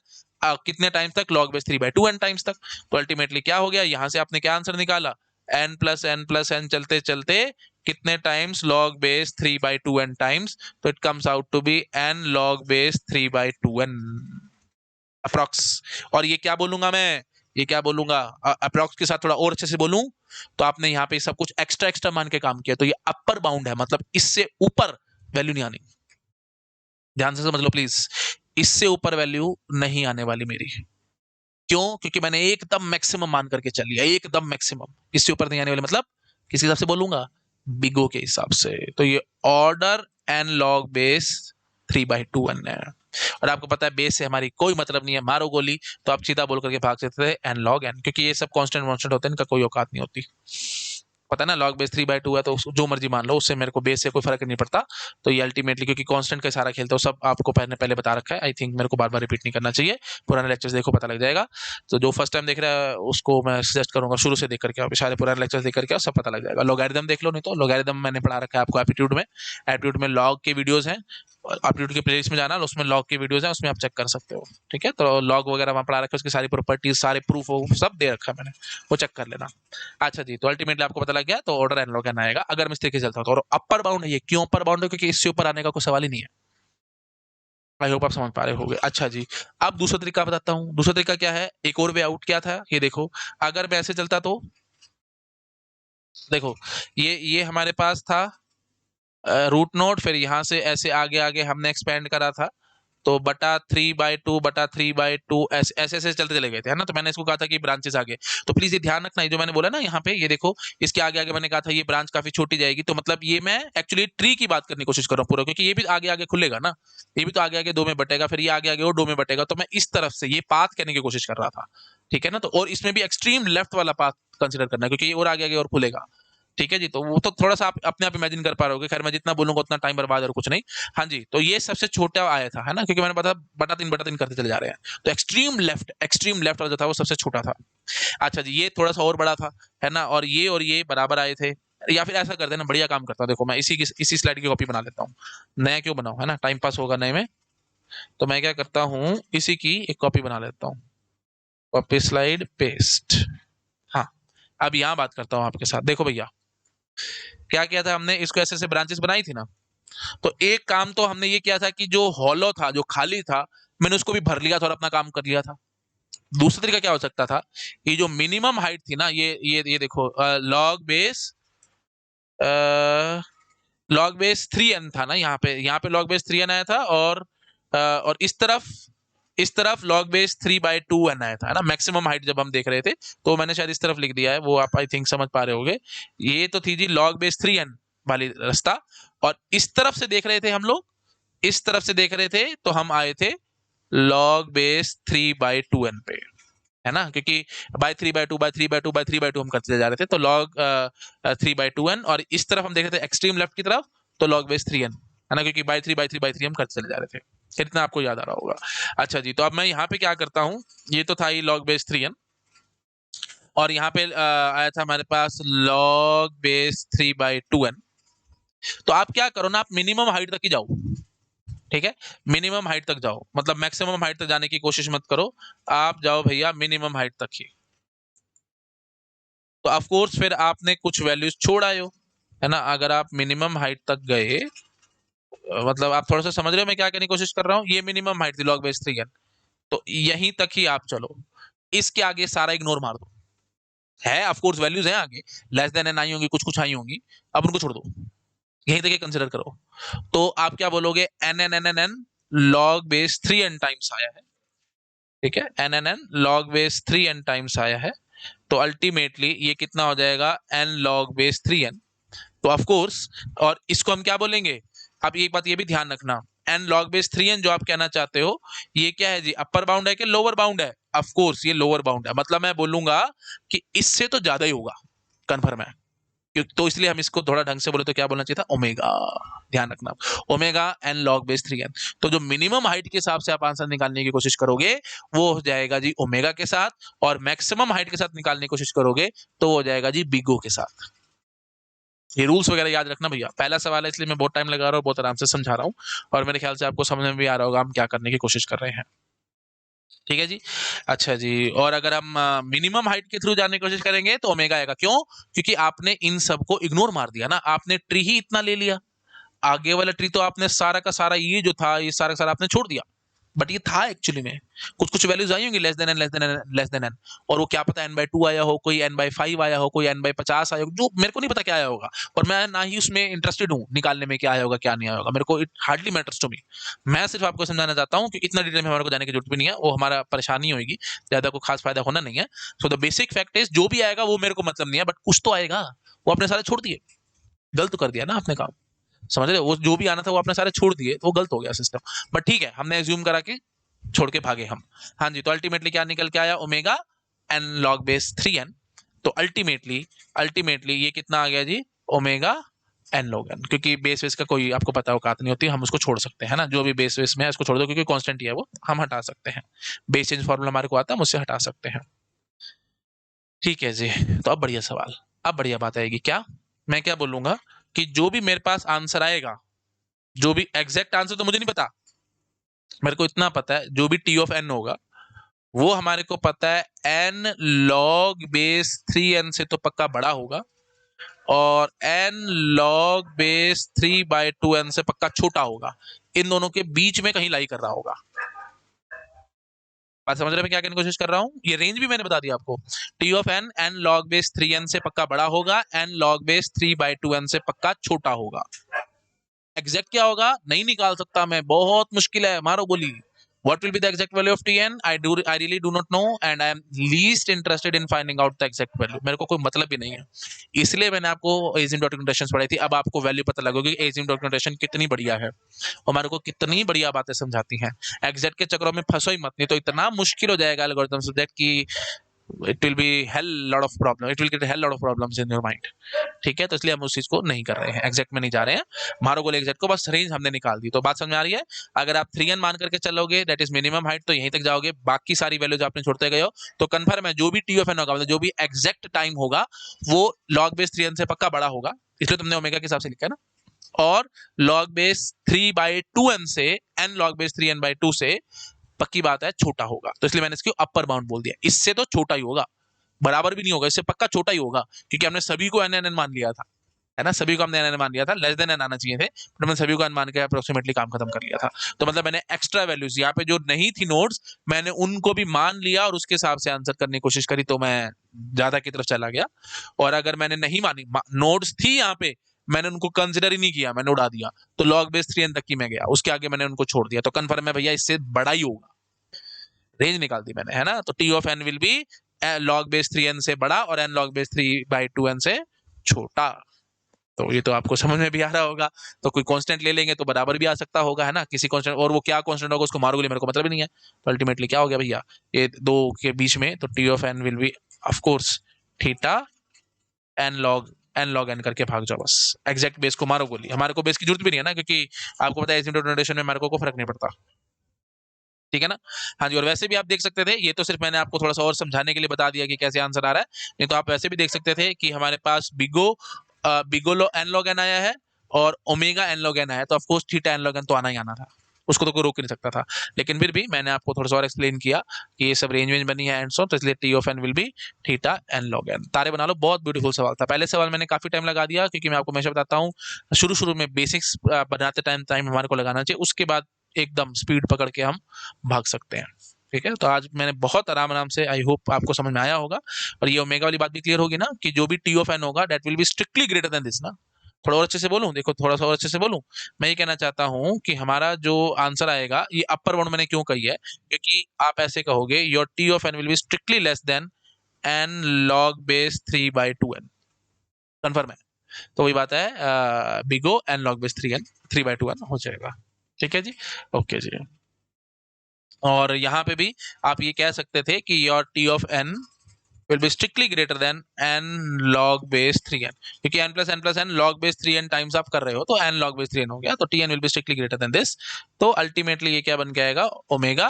कितने टाइम्स तक, लॉग बेस 3/2n टाइम्स तक, तो अल्टीमेटली क्या हो गया, यहां से आपने क्या आंसर निकाला, एन प्लस एन चलते चलते कितने times, log base 3/2n times, तो it comes out to be n log base 3/2n approx. और ये क्या बोलूंगा मैं, ये क्या बोलूंगा, अप्रॉक्स के साथ थोड़ा और अच्छे से बोलूं, तो आपने यहाँ पे सब कुछ एक्स्ट्रा एक्स्ट्रा मान के काम किया, तो ये अपर बाउंड है, मतलब इससे ऊपर वैल्यू नहीं आनी, ध्यान से समझ लो प्लीज, इससे ऊपर वैल्यू नहीं आने वाली मेरी, क्यों, क्योंकि मैंने एकदम मैक्सिमम मान करके चल लिया, एकदम मैक्सिमम, इससे ऊपर नहीं आने वाली, मतलब किस हिसाब से बोलूंगा, बिगो के हिसाब से, तो ये order N log base 3/2n है, और आपको पता है बेस से हमारी कोई मतलब नहीं है, मारो गोली तो आप सीधा बोल करके भाग सकते थे एन लॉग एन, क्योंकि ये सब कांस्टेंट वांस्टेंट होते हैं, इनका कोई औकात नहीं होती, पता है ना, लॉग बेस 3/2 है, तो जो मर्जी मान लो, उससे मेरे को बेस से कोई फर्क नहीं पड़ता, तो ये अल्टीमेटली क्योंकि कांस्टेंट का सारा खेलते हो, सब आपको पहले पहले बता रखा है, आई थिंक मेरे को बार बार रिपीट नहीं करना चाहिए, पुराने लेक्चर्स देखो पता लग जाएगा, तो जो फर्स्ट टाइम देख रहा है उसको मैं सजेस्ट करूंगा शुरू से देख करके आओ, सारे पुराने लेक्चर्स देख करके आओ, सब पता लग जाएगा, लॉगरिदम देख लो, नहीं तो लॉगरिदम मैंने पढ़ा रखा है आपको एप्टीट्यूड में, एप्टीट्यूड में लॉग के वीडियोज हैं, एप्टीट्यूड के प्लेलिस्ट में जाना, उसमें लॉग की वीडियोस हैं, उसमें आप चेक कर सकते हो, ठीक है, तो लॉग वगैरह वहाँ पढ़ा रखा है, उसकी सारी प्रॉपर्टीज, सारे प्रूफ सब दे रखा है मैंने, वो चेक कर लेना। अच्छा जी, तो अल्टीमेटली आपको पता लग गया, तो ऑर्डर एन लॉग एन आएगा अगर मैं इस तरीके से चलता हूँ, और अपर बाउंड है, ये क्यों अपर बाउंड है, क्योंकि इससे ऊपर आने का कोई सवाल ही नहीं है, आई होप आप समझ पा रहे होगे। अच्छा जी, अब दूसरा तरीका बताता हूँ, दूसरा तरीका क्या है, एक और वे आउट क्या था, ये देखो, अगर मैं ऐसे चलता तो देखो, ये हमारे पास था रूट नोड, फिर यहाँ से ऐसे आगे आगे हमने एक्सपेंड करा था, तो बटा 3/2 बटा 3/2 ऐसे ऐसे ऐसे चलते चले गए थे, है ना, तो मैंने इसको कहा था कि ब्रांचेस आगे, तो प्लीज ये ध्यान रखना, ये जो मैंने बोला ना यहाँ पे, ये देखो, इसके आगे आगे मैंने कहा था ये ब्रांच काफी छोटी जाएगी, तो मतलब ये मैं एक्चुअली ट्री की बात करने की कोशिश कर रहा हूँ पूरा, क्योंकि ये भी आगे आगे खुलेगा ना, ये भी तो आगे आगे दो में बटेगा, फिर ये आगे आगे और दो में बटेगा, तो मैं इस तरफ से ये पाथ कहने की कोशिश कर रहा था, ठीक है ना, तो और इसमें भी एक्सट्रीम लेफ्ट वाला पाथ कंसिडर करना है, क्योंकि ये और आगे आगे और खुलेगा, ठीक है जी, तो वो तो थोड़ा सा आप अपने आप इमेजिन कर पा रहे होगे, खैर मैं जितना बोलूंगा उतना टाइम बर्बाद और कुछ नहीं। हाँ जी, तो ये सबसे छोटा आया था, है ना, क्योंकि मैंने पता बटा तीन करते चले जा रहे हैं, तो एक्सट्रीम लेफ्ट वाला जो था वो सबसे छोटा था। अच्छा जी, ये थोड़ा सा और बड़ा था, है ना, और ये बराबर आए थे, या फिर ऐसा करते हैं ना, बढ़िया काम करता हूँ, देखो मैं इसी स्लाइड की कॉपी बना लेता हूँ, नया क्यों बनाऊं, है ना, टाइम पास होगा नए में, तो मैं क्या करता हूँ, इसी की एक कॉपी बना लेता हूँ, कॉपी स्लाइड पेस्ट। हाँ, अब यहाँ बात करता हूँ आपके साथ, देखो भैया क्या किया था हमने, इसको ऐसे ऐसे ब्रांचेस बनाई थी ना, तो एक काम तो हमने ये किया था कि जो हॉलो था, जो खाली था, मैंने उसको भी भर लिया था और अपना काम कर लिया था। दूसरा तरीका क्या हो सकता था, ये जो मिनिमम हाइट थी ना, ये देखो, लॉग बेस 3n था ना, यहाँ पे लॉग बेस 3n आया था, और इस तरफ लॉग बेस 3/2n आया था, है ना, मैक्सिमम हाइट जब हम देख रहे थे, तो मैंने शायद इस तरफ लिख दिया है, वो आप आई थिंक समझ पा रहे होगे, ये तो थी जी लॉग बेस 3n वाली रास्ता, और इस तरफ से देख रहे थे हम लोग, इस तरफ से देख रहे थे, तो हम आए थे लॉग बेस 3/2n पे, है ना, क्योंकि बाय 3/2 हम करते जा रहे थे, तो लॉग 3/2n, और इस तरफ हम देख रहे थे एक्सट्रीम लेफ्ट की तरफ, तो लॉग बेस 3n, है ना, क्योंकि बाय 3 हम करते चले जा रहे थे, कितना आपको याद आ रहा होगा। अच्छा जी, तो अब मैं यहाँ पे क्या करता हूँ, ये तो था ही लॉग बेस 3n, और यहाँ पे आया था हमारे पास लॉग बेस 3/2n, तो आप क्या करो ना, आप मिनिमम हाइट तक ही जाओ, ठीक है, मिनिमम हाइट तक जाओ, मतलब मैक्सिमम हाइट तक जाने की कोशिश मत करो, आप जाओ भैया मिनिमम हाइट तक ही, तो ऑफ कोर्स फिर आपने कुछ वैल्यूज छोड़ आए हो, है ना। अगर आप मिनिमम हाइट तक गए, मतलब आप थोड़ा सा समझ रहे हो मैं क्या कहने की कोशिश कर रहा हूँ। ये मिनिमम हाइट थी लॉग बेस 3n, तो यहीं तक ही आप चलो, इसके आगे सारा इग्नोर मार दो। है ऑफ कोर्स वैल्यूज हैं आगे, लेस देन एन आई होंगी, कुछ कुछ आई होंगी, अब उनको छोड़ दो, यहीं तक कंसिडर करो। तो आप क्या बोलोगे, n n n n n log base 3n times आया है, ठीक है, n n n log base 3n times आया है। तो अल्टीमेटली ये कितना हो जाएगा, एन लॉग बेस 3n। तो ऑफ कोर्स, और इसको हम क्या बोलेंगे, आप एक बात ये भी ध्यान रखना, एन लॉग बेस 3n जो आप कहना चाहते हो, ये क्या है जी, अपर बाउंड है कि लोअर बाउंड है? ऑफ कोर्स ये लोअर बाउंड है, मतलब मैं बोलूंगा कि इससे तो ज्यादा ही होगा, कन्फर्म है। तो इसलिए हम इसको थोड़ा ढंग से बोले तो क्या बोलना चाहिए था, ओमेगा। ध्यान रखना, omega N log base 3n। तो जो मिनिमम हाइट के हिसाब से आप आंसर निकालने की कोशिश करोगे वो हो जाएगा जी ओमेगा के साथ, और मैक्सिमम हाइट के साथ निकालने की कोशिश करोगे तो वो हो जाएगा जी बिगो के साथ। ये रूल्स वगैरह याद रखना भैया, पहला सवाल है इसलिए मैं बहुत टाइम लगा रहा हूँ, बहुत आराम से समझा रहा हूँ, और मेरे ख्याल से आपको समझ में भी आ रहा होगा हम क्या करने की कोशिश कर रहे हैं। ठीक है जी। अच्छा जी, और अगर हम मिनिमम हाइट के थ्रू जाने की कोशिश करेंगे तो ओमेगा आएगा। क्यों? क्योंकि आपने इन सबको इग्नोर मार दिया ना, आपने ट्री ही इतना ले लिया, आगे वाला ट्री तो आपने सारा का सारा, ये जो था ये सारा का सारा आपने छोड़ दिया, बट ये था एक्चुअली में कुछ कुछ वैल्यूज आई होंगी less than n, less than n, less than n, और वो क्या पता n/2 आया हो, कोई n/5 आया हो, कोई n/50 आया हो, जो मेरे को नहीं पता क्या आया होगा, और मैं ना ही उसमें इंटरेस्टेड हूँ निकालने में क्या आया होगा क्या नहीं आया होगा, मेरे को it hardly matters to me. मैं सिर्फ आपको समझाना चाहता हूँ कि इतना डिटेल में हमारे को जाने की जरूरत भी नहीं है, वो हमारा परेशानी होगी, ज्यादा कोई खास फायदा होना नहीं है। So the basic fact is, जो भी आएगा वो मेरे को मतलब नहीं है, बट कुछ तो आएगा, वो आपने सारे छोड़ दिए, गलत कर दिया ना आपने काम, समझ रहे हो, वो जो भी आना था वो आपने सारे छोड़ दिए, तो वो गलत हो गया सिस्टम। बट ठीक है, हमने एज्यूम करा के छोड़ के भागे हम। हाँ जी, तो अल्टीमेटली क्या निकल के आया, omega N log base 3n। तो अल्टीमेटली अल्टीमेटली ये कितना आ गया जी, ओमेगा एन लॉग एन, क्योंकि बेस वेस का कोई आपको पता औकात नहीं होती, हम उसको छोड़ सकते हैं ना, जो भी बेस वेस में है उसको छोड़ दो, क्योंकि कांस्टेंट ही है वो, हम हटा सकते हैं, बेस चेंज फॉर्मूला हमारे को आता है, हम उससे हटा सकते हैं। ठीक है जी। तो अब बढ़िया सवाल, अब बढ़िया बात आएगी, क्या मैं क्या बोलूंगा कि जो भी मेरे पास आंसर आएगा, जो भी एग्जैक्ट आंसर तो मुझे नहीं पता, मेरे को इतना पता है जो भी टी ऑफ एन होगा वो हमारे को पता है एन लॉग बेस 3n से तो पक्का बड़ा होगा, और एन लॉग बेस 3/2n से पक्का छोटा होगा, इन दोनों के बीच में कहीं लाई कर रहा होगा। बात समझ रहे हैं मैं क्या कहने की कोशिश कर रहा हूँ, ये रेंज भी मैंने बता दिया आपको, T of n n log base 3n से पक्का बड़ा होगा, एन लॉग बेस 3/2n से पक्का छोटा होगा। एग्जैक्ट क्या होगा नहीं निकाल सकता मैं, बहुत मुश्किल है, मारो गोली। What will be the exact value of Tn? I really do not know, and I am least interested in finding out the exact value. मेरे को कोई मतलब भी नहीं है, इसलिए मैंने आपको asymptotic notations पढ़ाई थी। अब आपको वैल्यू पता लगेगी कि asymptotic notation कितनी बढ़िया है, हमारे को कितनी बढ़िया बातें समझाती हैं। एग्जैक्ट के चक्करों में फंसो ही मत, नहीं तो इतना मुश्किल हो जाएगा एल्गोरिथम सब्जेक्ट की, it will be hello lot of problem, it will get hello lot of problems in your mind. ठीक है, तो इसलिए हम उस चीज को नहीं कर रहे हैं, एग्जैक्ट में नहीं जा रहे हैं, मारो गोल एग्जैक्ट को, बस रेंज हमने निकाल दी। तो बात समझ में आ रही है? अगर आप 3n मान करके चलोगे, दैट इज मिनिमम हाइट, तो यहीं तक जाओगे, बाकी सारी वैल्यूज आपने छोड़ते गए हो, तो कन्फर्म है जो भी टी ऑफ एन होगा, मतलब जो भी एग्जैक्ट टाइम होगा वो लॉग बेस 3n से पक्का बड़ा होगा, इसलिए तुमने ओमेगा के हिसाब से लिखा है ना, और लॉग बेस 3/2n से एन लॉग बेस 3n/2 से पक्की बात है छोटा होगा, तो इसलिए मैंने इसको अपर बाउंड बोल दिया, इससे तो छोटा ही होगा, बराबर भी नहीं होगा, इससे पक्का छोटा ही होगा, क्योंकि हमने सभी को एन एन एन मान लिया था, है ना, सभी को हमने एन एन मान लिया था, लेस देन एन आना चाहिए थे, बट मैंने सभी को एन मान के अप्रोक्सीमेटली काम खत्म कर लिया था। तो मतलब मैंने एक्स्ट्रा वैल्यूज यहाँ पे जो नहीं थी नोड्स, मैंने उनको भी मान लिया और उसके हिसाब से आंसर करने की कोशिश करी, तो मैं ज्यादा की तरफ चला गया। और अगर मैंने नहीं मानी, नोड्स थी यहाँ पे, मैंने उनको कंसिडर ही नहीं किया, मैंने उड़ा दिया, तो लॉग बेस 3n तक की मैं गया, उसके आगे मैंने उनको छोड़ दिया, तो कन्फर्म है भैया इससे बड़ा ही होगा, रेंज निकाल दी मैंने, है ना। तो T of n will be log base 3n से बड़ा और एन लॉग बेस 3/2n से छोटा। तो ये तो आपको समझ में भी आ रहा होगा। तो कोई कांस्टेंट ले लेंगे तो बराबर भी आ सकता होगा, है ना, किसी कांस्टेंट, और वो क्या कांस्टेंट होगा उसको मारोगे, मेरे को मतलब भी नहीं है। तो अल्टीमेटली क्या हो गया भैया, ये दो के बीच में, तो T of n will be of course theta n log n करके भाग जाओ, बस एग्जैक्ट बेस को मारो गोली, हमारे को बेस की जरूरत भी नहीं है ना, क्योंकि आपको पता है एसिम्प्टोटिक नोटेशन में हमारे को फर्क नहीं पड़ता। ठीक है ना। हाँ जी, और वैसे भी आप देख सकते थे, ये तो सिर्फ मैंने आपको थोड़ा सा और समझाने के लिए बता दिया कि कैसे आंसर आ रहा है, नहीं तो आप वैसे भी देख सकते थे कि हमारे पास बिगो एन लॉग एन आया है और ओमेगा एन लॉग एन आया है, तो of course theta n log n तो आना ही आना था। उसको तो कोई रोक ही नहीं सकता था। लेकिन फिर भी मैंने आपको थोड़ा सा और एक्सप्लेन किया कि ये सब रेंज बनी है एंड सो, तो इसलिए T of n will be theta n log n. तारे बना लो, बहुत ब्यूटीफुल सवाल था। पहले सवाल मैंने काफी टाइम लगा दिया, क्योंकि मैं आपको हमेशा बताता हूँ शुरू शुरू में बेसिक्स बनाते टाइम हमारे को लगाना चाहिए, उसके बाद एकदम स्पीड पकड़ के हम भाग सकते हैं। ठीक है, तो आज मैंने बहुत आराम आराम से, आई होप आपको समझ में आया होगा। और ये ओमेगा वाली बात भी क्लियर होगी ना, कि जो भी टी ऑफ एन होगा that will be strictly greater than this ना। थोड़ा और अच्छे से बोलूं, देखो थोड़ा सा और अच्छे से बोलूं। मैं ये कहना चाहता हूं कि हमारा जो आंसर आएगा, ये अपर बाउंड मैंने क्यों कही है, क्योंकि आप ऐसे कहोगे your T of n will be strictly less than n log base 3/2n। Confirm है? तो वही बात है, बिगो एन लॉग बेस 3/2n हो जाएगा। ठीक है जी, ओके जी। और यहाँ पे भी आप ये कह सकते थे कि your T of n will be strictly greater than n log base 3n, क्योंकि n plus n log base 3n times आप कर रहे हो, तो n log base 3n हो गया, तो tn will be strictly greater than this। तो अल्टीमेटली ये क्या बन के आएगा, omega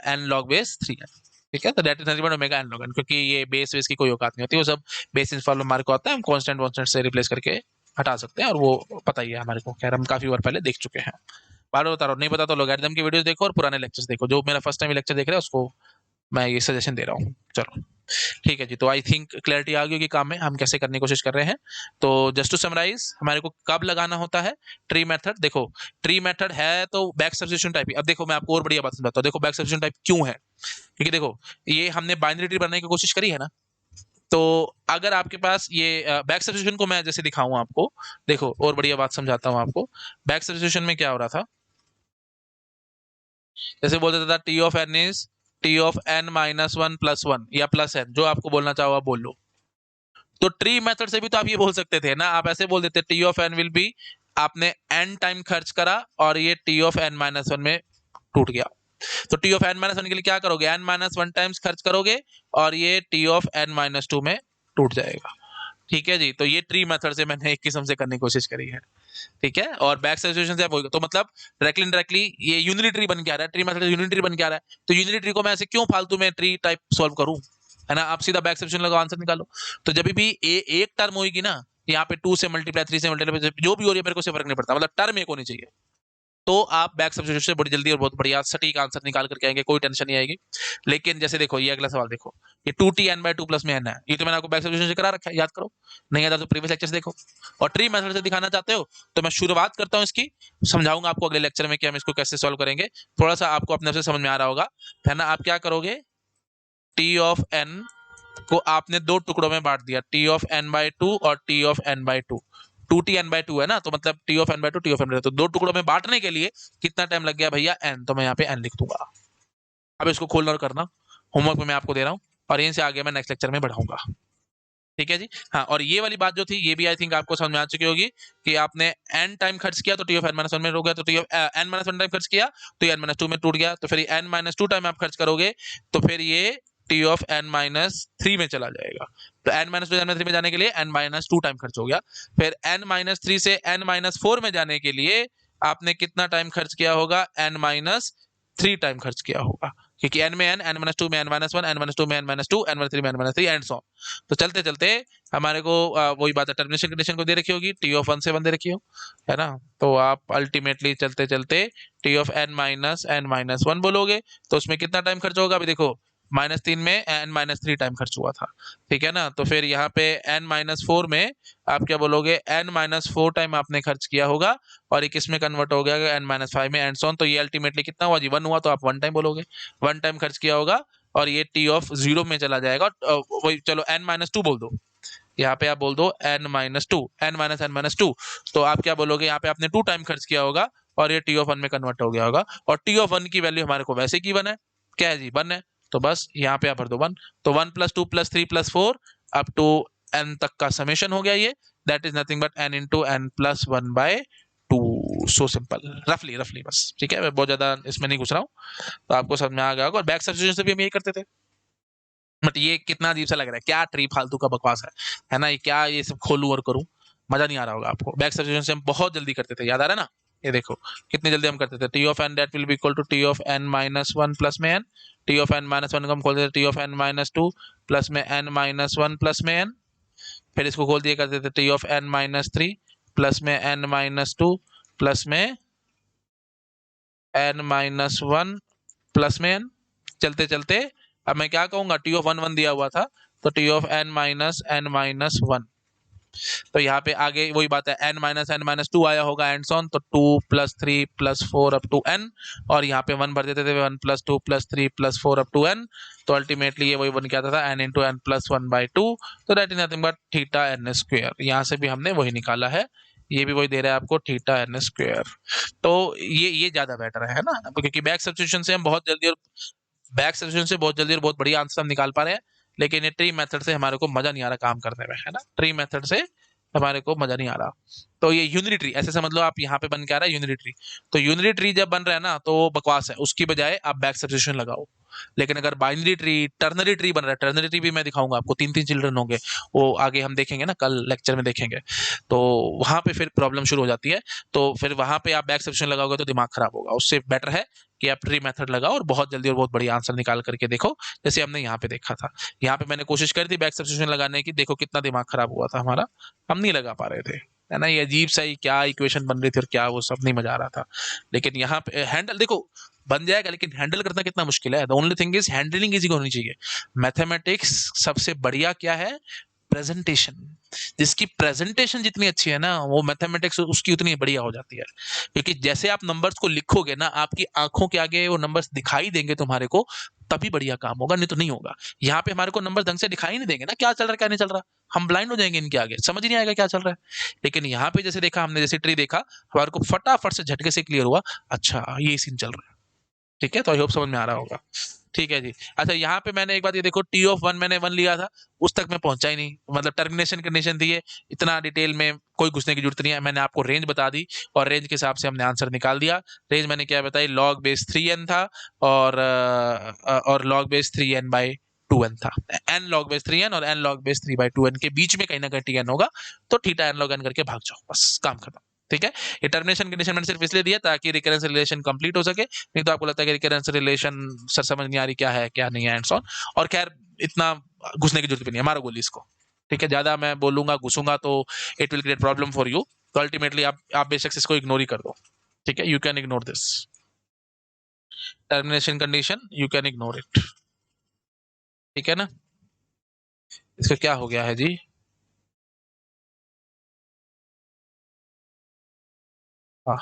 n log base 3n। ठीक है, तो that is nothing but omega n log n, क्योंकि ये बेस की कोई औकात नहीं होती, वो सब बेसिस फॉर्मूला हमारे को आता है, हम कांस्टेंट से रिप्लेस करके हटा सकते हैं, और वो पता ही है हमारे को, खैर हम काफी बार पहले देख चुके हैं। बार बार बता रहा हूँ, नहीं पता तो लॉगरिथम की वीडियोस देखो और पुराने लेक्चर्स देखो। जो मेरा फर्स्ट टाइम लेक्चर देख रहे हैं उसको मैं ये सजेशन दे रहा हूँ। चलो ठीक है जी, तो आई थिंक क्लैरिटी आ गई होगी काम में हम कैसे करने की कोशिश कर रहे हैं। तो जस्ट टू समराइज, हमारे को कब लगाना होता है ट्री मेथड। देखो ट्री मेथड है तो बैक सब्स्टिट्यूशन टाइप। अब देखो मैं आपको और बढ़िया बात समझाता हूँ। देखो बैक सब्स्टिट्यूशन टाइप क्यों है, क्योंकि देखो ये हमने बाइनरी ट्री बनाने की कोशिश करी है ना, तो अगर आपके पास ये बैक सब्स्टिट्यूशन को मैं जैसे दिखाऊं आपको, देखो और बढ़िया बात समझाता हूं आपको। बैक सब्स्टिट्यूशन में क्या हो रहा था, जैसे बोल देता था T of n is T of n minus one plus one, या प्लस एन, जो आपको बोलना चाहो आप बोल लो। तो ट्री मेथड से भी तो आप ये बोल सकते थे ना, आप ऐसे बोल देते T of n will be, आपने एन टाइम खर्च करा और ये T of n minus one में टूट गया। तो T of n minus one के लिए क्या करोगे, एन माइनस वन टाइम्स खर्च करोगे और ये T of n minus two में टूट जाएगा। ठीक है जी, तो ये ट्री मेथड से मैंने एक किस्म से करने की कोशिश करी है। ठीक है, और बैक सब्स्टिट्यूशन से आप तो मतलब डायरेक्टली ये यूनिटी ट्री बन के आ रहा है, ट्री मेथड यूनिटी ट्री बन के आ रहा है, तो यूनिटी ट्री को मैं ऐसे क्यों फालतू में ट्री टाइप सॉल्व करूं, है ना। आप सीधा बैक सब्स्टिट्यूशन लगाओ, आंसर निकालो। तो जब भी एक टर्म होगी ना, यहाँ पे 2 से मल्टीप्लाई 3 से मल्टीप्लाई जो भी हो रही है मेरे को से फर्क नहीं पड़ता, मतलब टर्म एक होनी चाहिए। तो आप बैक सब्स्टिट्यूशन से बड़ी जल्दी और बहुत बढ़िया सटीक आंसर निकाल करके आएंगे, कोई टेंशन नहीं आएगी। लेकिन जैसे देखो ये अगला सवाल देखो, ये 2t n/2 प्लस में n है, ये तो मैंने आपको बैक सब्स्टिट्यूशन से करा रखा है, याद करो। नहीं आता तो प्रीवियस लेक्चर्स देखो। और ट्री मेथड से दिखाना चाहते हो तो मैं शुरुआत करता हूँ इसकी, समझाऊंगा आपको अगले लेक्चर में कि हम इसको कैसे सॉल्व करेंगे। थोड़ा सा आपको अपने से समझ में आ रहा होगा, है ना। आप क्या करोगे, टी ऑफ एन को आपने दो टुकड़ों में बांट दिया, टी ऑफ n/2 और T of n/2। 2t n/2 है ना, तो मतलब T of n/2 T of n/2, तो दो टुकड़ों में बांटने के लिए कितना टाइम लग गया भैया, n, तो मैं यहाँ पे n लिख दूंगा। अब इसको खोलना और करना, होमवर्क में मैं आपको दे रहा हूँ, और यहीं से आगे मैं नेक्स्ट लेक्चर में बढ़ाऊंगा। ठीक है जी, हाँ। और ये वाली बात जो थी ये भी आई थिंक आपको समझ में आ चुकी होगी कि आपने n टाइम खर्च किया तो टी ऑफ n-1 में रुक गया, तो टी ऑफ n-1 टाइम खर्च किया तो ये n-2 में टूट गया, तो फिर n-2 टाइम आप खर्च करोगे तो फिर ये टी ऑफ n-3 में चला जाएगा। तो n-2 n-3 में जाने के लिए n-2 टाइम खर्च हो गया। फिर n-3 से n-4 में जाने के लिए आपने कितना टाइम खर्च किया होगा, n-3 टाइम खर्च किया होगा, क्योंकि n में n, n-2 में n-1, n-2 में n-2, n-3 में n-3 एंड सो। तो चलते चलते हमारे को वही बात है, टर्मिनेशन कंडीशन को दे रखी होगी, टी ऑफ 1 से 1 दे रखी हो, है ना। तो आप अल्टीमेटली चलते चलते टी ऑफ n-1 बोलोगे, तो उसमें कितना टाइम खर्च होगा, अभी देखो -3 में n-3 टाइम खर्च हुआ था। ठीक है ना, तो फिर यहाँ पे n-4 में आप क्या बोलोगे, n-4 टाइम आपने खर्च किया होगा, और ये किस में कन्वर्ट हो गया, n-5 में एंड सो ऑन। तो ये अल्टीमेटली कितना हुआ जी, 1 हुआ, तो आप 1 टाइम बोलोगे, 1 टाइम खर्च किया होगा, और ये टी ऑफ 0 में चला जाएगा। वही चलो n-2 बोल दो, यहाँ पे आप बोल दो n-2, n-2, तो आप क्या बोलोगे, यहाँ पे आपने 2 टाइम खर्च किया होगा और ये टी ऑफ 1 में कन्वर्ट हो गया होगा, और टी ऑफ 1 की वैल्यू हमारे को वैसे की 1 है, क्या है जी 1 है, तो बस यहाँ पे आप भर दो 1। तो 1 + 2 + 3 + 4 अप टू n तक का समेशन हो गया ये, that is nothing but n × n + 1/2। So simple, रफली बस। ठीक है, मैं बहुत ज्यादा इसमें नहीं घुस रहा हूँ, तो आपको समझ में आ गया होगा। और बैक सब्स्टिट्यूशन से भी हम यही करते थे, बट ये कितना अजीब सा लग रहा है, क्या ट्री फालतू का बकवास है ना, ये क्या ये सब खोलूं और करूं, मजा नहीं आ रहा होगा आपको। बैक सब्स्टिट्यूशन से हम बहुत जल्दी करते थे, याद आ रहा है ना। ये देखो कितनी जल्दी हम करते थे, T of n that will be equal to T of n-1 plus में n, टी ऑफ n-1 को हम खोल देते टी ऑफ n-2 प्लस में n-1 प्लस में n, फिर इसको खोल दिया करते थे टी ऑफ n-3 प्लस में n-2 प्लस में n माइनस वन प्लस में n, चलते चलते अब मैं क्या कहूंगा, टी ऑफ वन वन दिया हुआ था, तो T of n minus one. तो यहाँ पे आगे वही बात है, n माइनस टू आया होगा एंड ऑन, तो 2 plus 3 plus 4 up to n, और यहाँ पे 1 भर देते थे, 1 plus 2 plus 3 plus 4 up to n। तो अल्टीमेटली ये वही बन के आता था n इंटू n प्लस 1/2, तो that is nothing but theta n square. यहाँ से भी हमने वही निकाला है, ये भी वही दे रहा है आपको, थीटा n स्क्वायर। तो ये ज्यादा बेटर है ना, क्योंकि बैक सब्स्टिट्यूशन से हम बहुत जल्दी और बहुत बढ़िया आंसर हम निकाल पा रहे हैं। लेकिन ये ट्री मेथड से हमारे को मजा नहीं आ रहा काम करने में, है ना, ट्री मेथड से हमारे को मजा नहीं आ रहा। तो ये यूनिरी ट्री ऐसे समझ लो, आप यहाँ पे बन के आ रहा है यूनिरी ट्री। तो यूनिरी ट्री जब बन रहा है ना तो बकवास है, उसकी बजाय आप बैक सब्स्टिट्यूशन लगाओ। लेकिन अगर बाइनरी ट्री, टर्नरी ट्री बन रहा है, टर्नरी ट्री भी मैं दिखाऊंगा आपको, 3-3 चिल्ड्रन होंगे, वो आगे हम देखेंगे ना, कल लेक्चर में देखेंगे। तो वहां पे फिर प्रॉब्लम शुरू हो जाती है। तो फिर वहां पे आप बैक सब्स्टिट्यूशन लगाओगे तो दिमाग खराब होगा, उससे बेटर है कि आप ट्री मेथड लगाओ और बहुत जल्दी और बहुत बढ़िया आंसर निकाल करके देखो, जैसे हमने यहाँ पे देखा था। यहाँ पे मैंने कोशिश करी थी बैक सब्स्टिट्यूशन लगाने की, देखो कितना दिमाग खराब हुआ था हमारा, हम नहीं लगा पा रहे थे, है ना। ये अजीब सा ही क्या इक्वेशन बन रही थी और क्या वो सब नहीं मजा आ रहा था। लेकिन यहाँ पे हैंडल देखो बन जाएगा, लेकिन हैंडल करना कितना मुश्किल है। The only thing is handling easy होनी चाहिए। मैथमेटिक्स सबसे बढ़िया क्या है, प्रेजेंटेशन। जिसकी प्रेजेंटेशन जितनी अच्छी है ना, वो मैथमेटिक्स उसकी उतनी बढ़िया हो जाती है। क्योंकि जैसे आप नंबर्स को लिखोगे ना, आपकी आंखों के आगे वो नंबर्स दिखाई देंगे तुम्हारे को, तभी बढ़िया काम होगा, नहीं तो नहीं होगा। यहाँ पे हमारे को नंबर ढंग से दिखाई नहीं देंगे ना, क्या चल रहा है क्या नहीं चल रहा, हम ब्लाइंड हो जाएंगे इनके आगे, समझ ही नहीं आएगा क्या चल रहा है। लेकिन यहाँ पे जैसे देखा हमने, जैसे ट्री देखा, हमारे को फटाफट से झटके से क्लियर हुआ, अच्छा ये सीन चल रहा है। ठीक है, तो आई होप समझ में आ रहा होगा। ठीक है जी। अच्छा यहाँ पे मैंने एक बात ये देखो, टी ऑफ वन मैंने वन लिया था, उस तक मैं पहुंचा ही नहीं, मतलब टर्मिनेशन कंडीशन दी है, इतना डिटेल में कोई घुसने की जरूरत नहीं है, मैंने आपको रेंज बता दी और रेंज के हिसाब से हमने आंसर निकाल दिया। रेंज मैंने क्या बताई, लॉग बेस 3n था, और लॉग बेस 3n/2n था। n लॉग बेस 3n और n लॉग बेस 3/2n के बीच में कहीं ना कहीं tn होगा, तो थीटा n log n करके भाग जाओ, बस काम खत्म। ठीक है, ये टर्मिनेशन कंडीशन मैंने सिर्फ इसलिए दिया ताकि रिकरेंस रिलेशन कंप्लीट हो सके, नहीं तो आपको लगता है कि रिकरेंस रिलेशन सर समझ नहीं आ रही क्या है क्या नहीं है एंड सो ऑन। और खैर इतना घुसने की जरूरत भी नहीं है, हमारा गोली इसको। ठीक है, ज्यादा मैं बोलूंगा घुसूंगा तो it will create problem for you, तो अल्टीमेटली आप बेशक इसको इग्नोर ही कर दो। ठीक है, you can ignore this termination condition, you can ignore it. ठीक है ना, इसका क्या हो गया है जी, हाँ,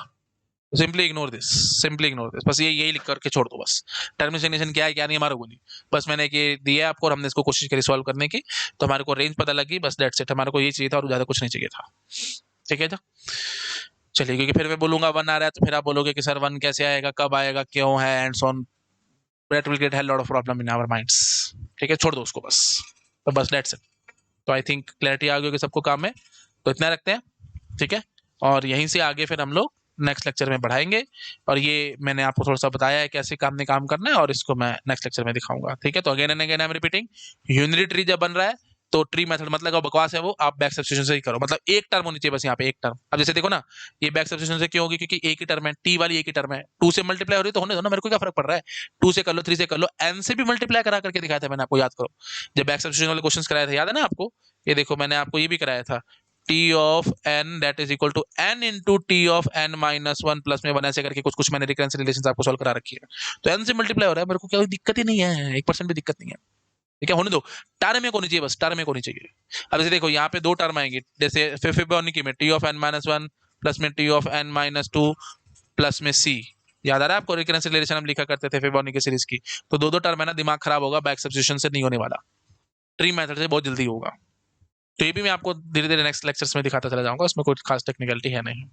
simply ignore this, simply ignore this, बस ये यही लिख करके छोड़ दो बस। टर्मिनेशन कंडीशन क्या है क्या नहीं हमारा गोली, बस मैंने ये दिया है आपको और हमने इसको कोशिश करी सॉल्व करने की, तो हमारे को रेंज पता लगी, बस दैट्स इट, हमारे को ये चाहिए था और ज्यादा कुछ नहीं चाहिए था। ठीक है, चलिए, क्योंकि फिर मैं बोलूंगा वन आ रहा है तो फिर आप बोलोगे कि सर वन कैसे आएगा, कब आएगा, क्यों है and so on, that will create hell lot of problem in our minds. ठीक है, छोड़ दो उसको बस, तो बस दैट्स इट। तो आई थिंक क्लैरिटी आ गई होगी सबको काम में, तो इतना रखते हैं। ठीक है, और यहीं से आगे फिर हम लोग नेक्स्ट लेक्चर में बढ़ाएंगे, और ये मैंने आपको थोड़ा सा बताया है कैसे काम नहीं काम करना है, और इसको मैं नेक्स्ट लेक्चर में दिखाऊंगा। ठीक है, तो again and again I am repeating, unary tree जब बन रहा है तो ट्री मेथड मतलब बकवास है वो, आप बैक सब्स्टिट्यूशन से ही करो, मतलब एक टर्म होनी चाहिए बस, यहाँ पे एक टर्म। अब जैसे देखो ना, ये बैक सब्स्टिट्यूशन से क्यों होगी, क्योंकि एक ही टर्म है, टी वाली एक ही टर्म है, 2 से मल्टीप्लाई हो रही है तो होने दो ना, मेरे को क्या फर्क पड़ रहा है, 2 से कर लो 3 से कर लो, n से भी मल्टीप्लाई करा करके दिखाया था मैंने आपको, याद करो जब बैक सब्स्टिट्यूशन वाले क्वेश्चंस कराए थे, याद है ना आपको। ये देखो मैंने आपको ये भी कराया था, T of n that is equal to n into T of n minus one plus में वन, ऐसे करके कुछ कुछ मैंने रिकरेंस रिलेशन आपको सॉल्व करा रखी है। तो एन से मल्टीप्लाई हो रहा है, मेरे को कोई दिक्कत ही नहीं है, 1% भी दिक्कत नहीं है। ठीक है, होने दो, टर्म में होनी चाहिए बस, टर्म में होनी चाहिए। अब जैसे देखो यहाँ पे दो टर्म आएंगी, जैसे फिबोनाची में T of n minus one plus में T of n minus two plus में सी, याद आ रहा है आपको, रिकरेंस रिलेशन हम लिखा करते थे फिबोनाची सीरीज की। तो दो दो टर्म है ना, दिमाग खराब होगा, बैक सब्स्टिट्यूशन से नहीं होने वाला, ट्री मेथड से बहुत जल्दी होगा। तो ये भी मैं आपको धीरे धीरे नेक्स्ट लेक्चर्स में दिखाता चला जाऊंगा, उसमें कोई खास टेक्निकलिटी है नहीं।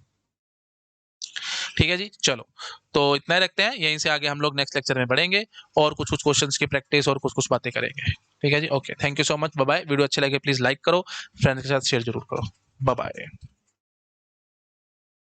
ठीक है जी, चलो तो इतना ही रखते हैं, यहीं से आगे हम लोग नेक्स्ट लेक्चर में बढ़ेंगे और कुछ कुछ क्वेश्चंस की प्रैक्टिस और कुछ कुछ बातें करेंगे। ठीक है जी, okay, thank you so much, bye bye. Video अच्छे लगे प्लीज लाइक करो, फ्रेंड्स के साथ शेयर जरूर करो, बाय बाय।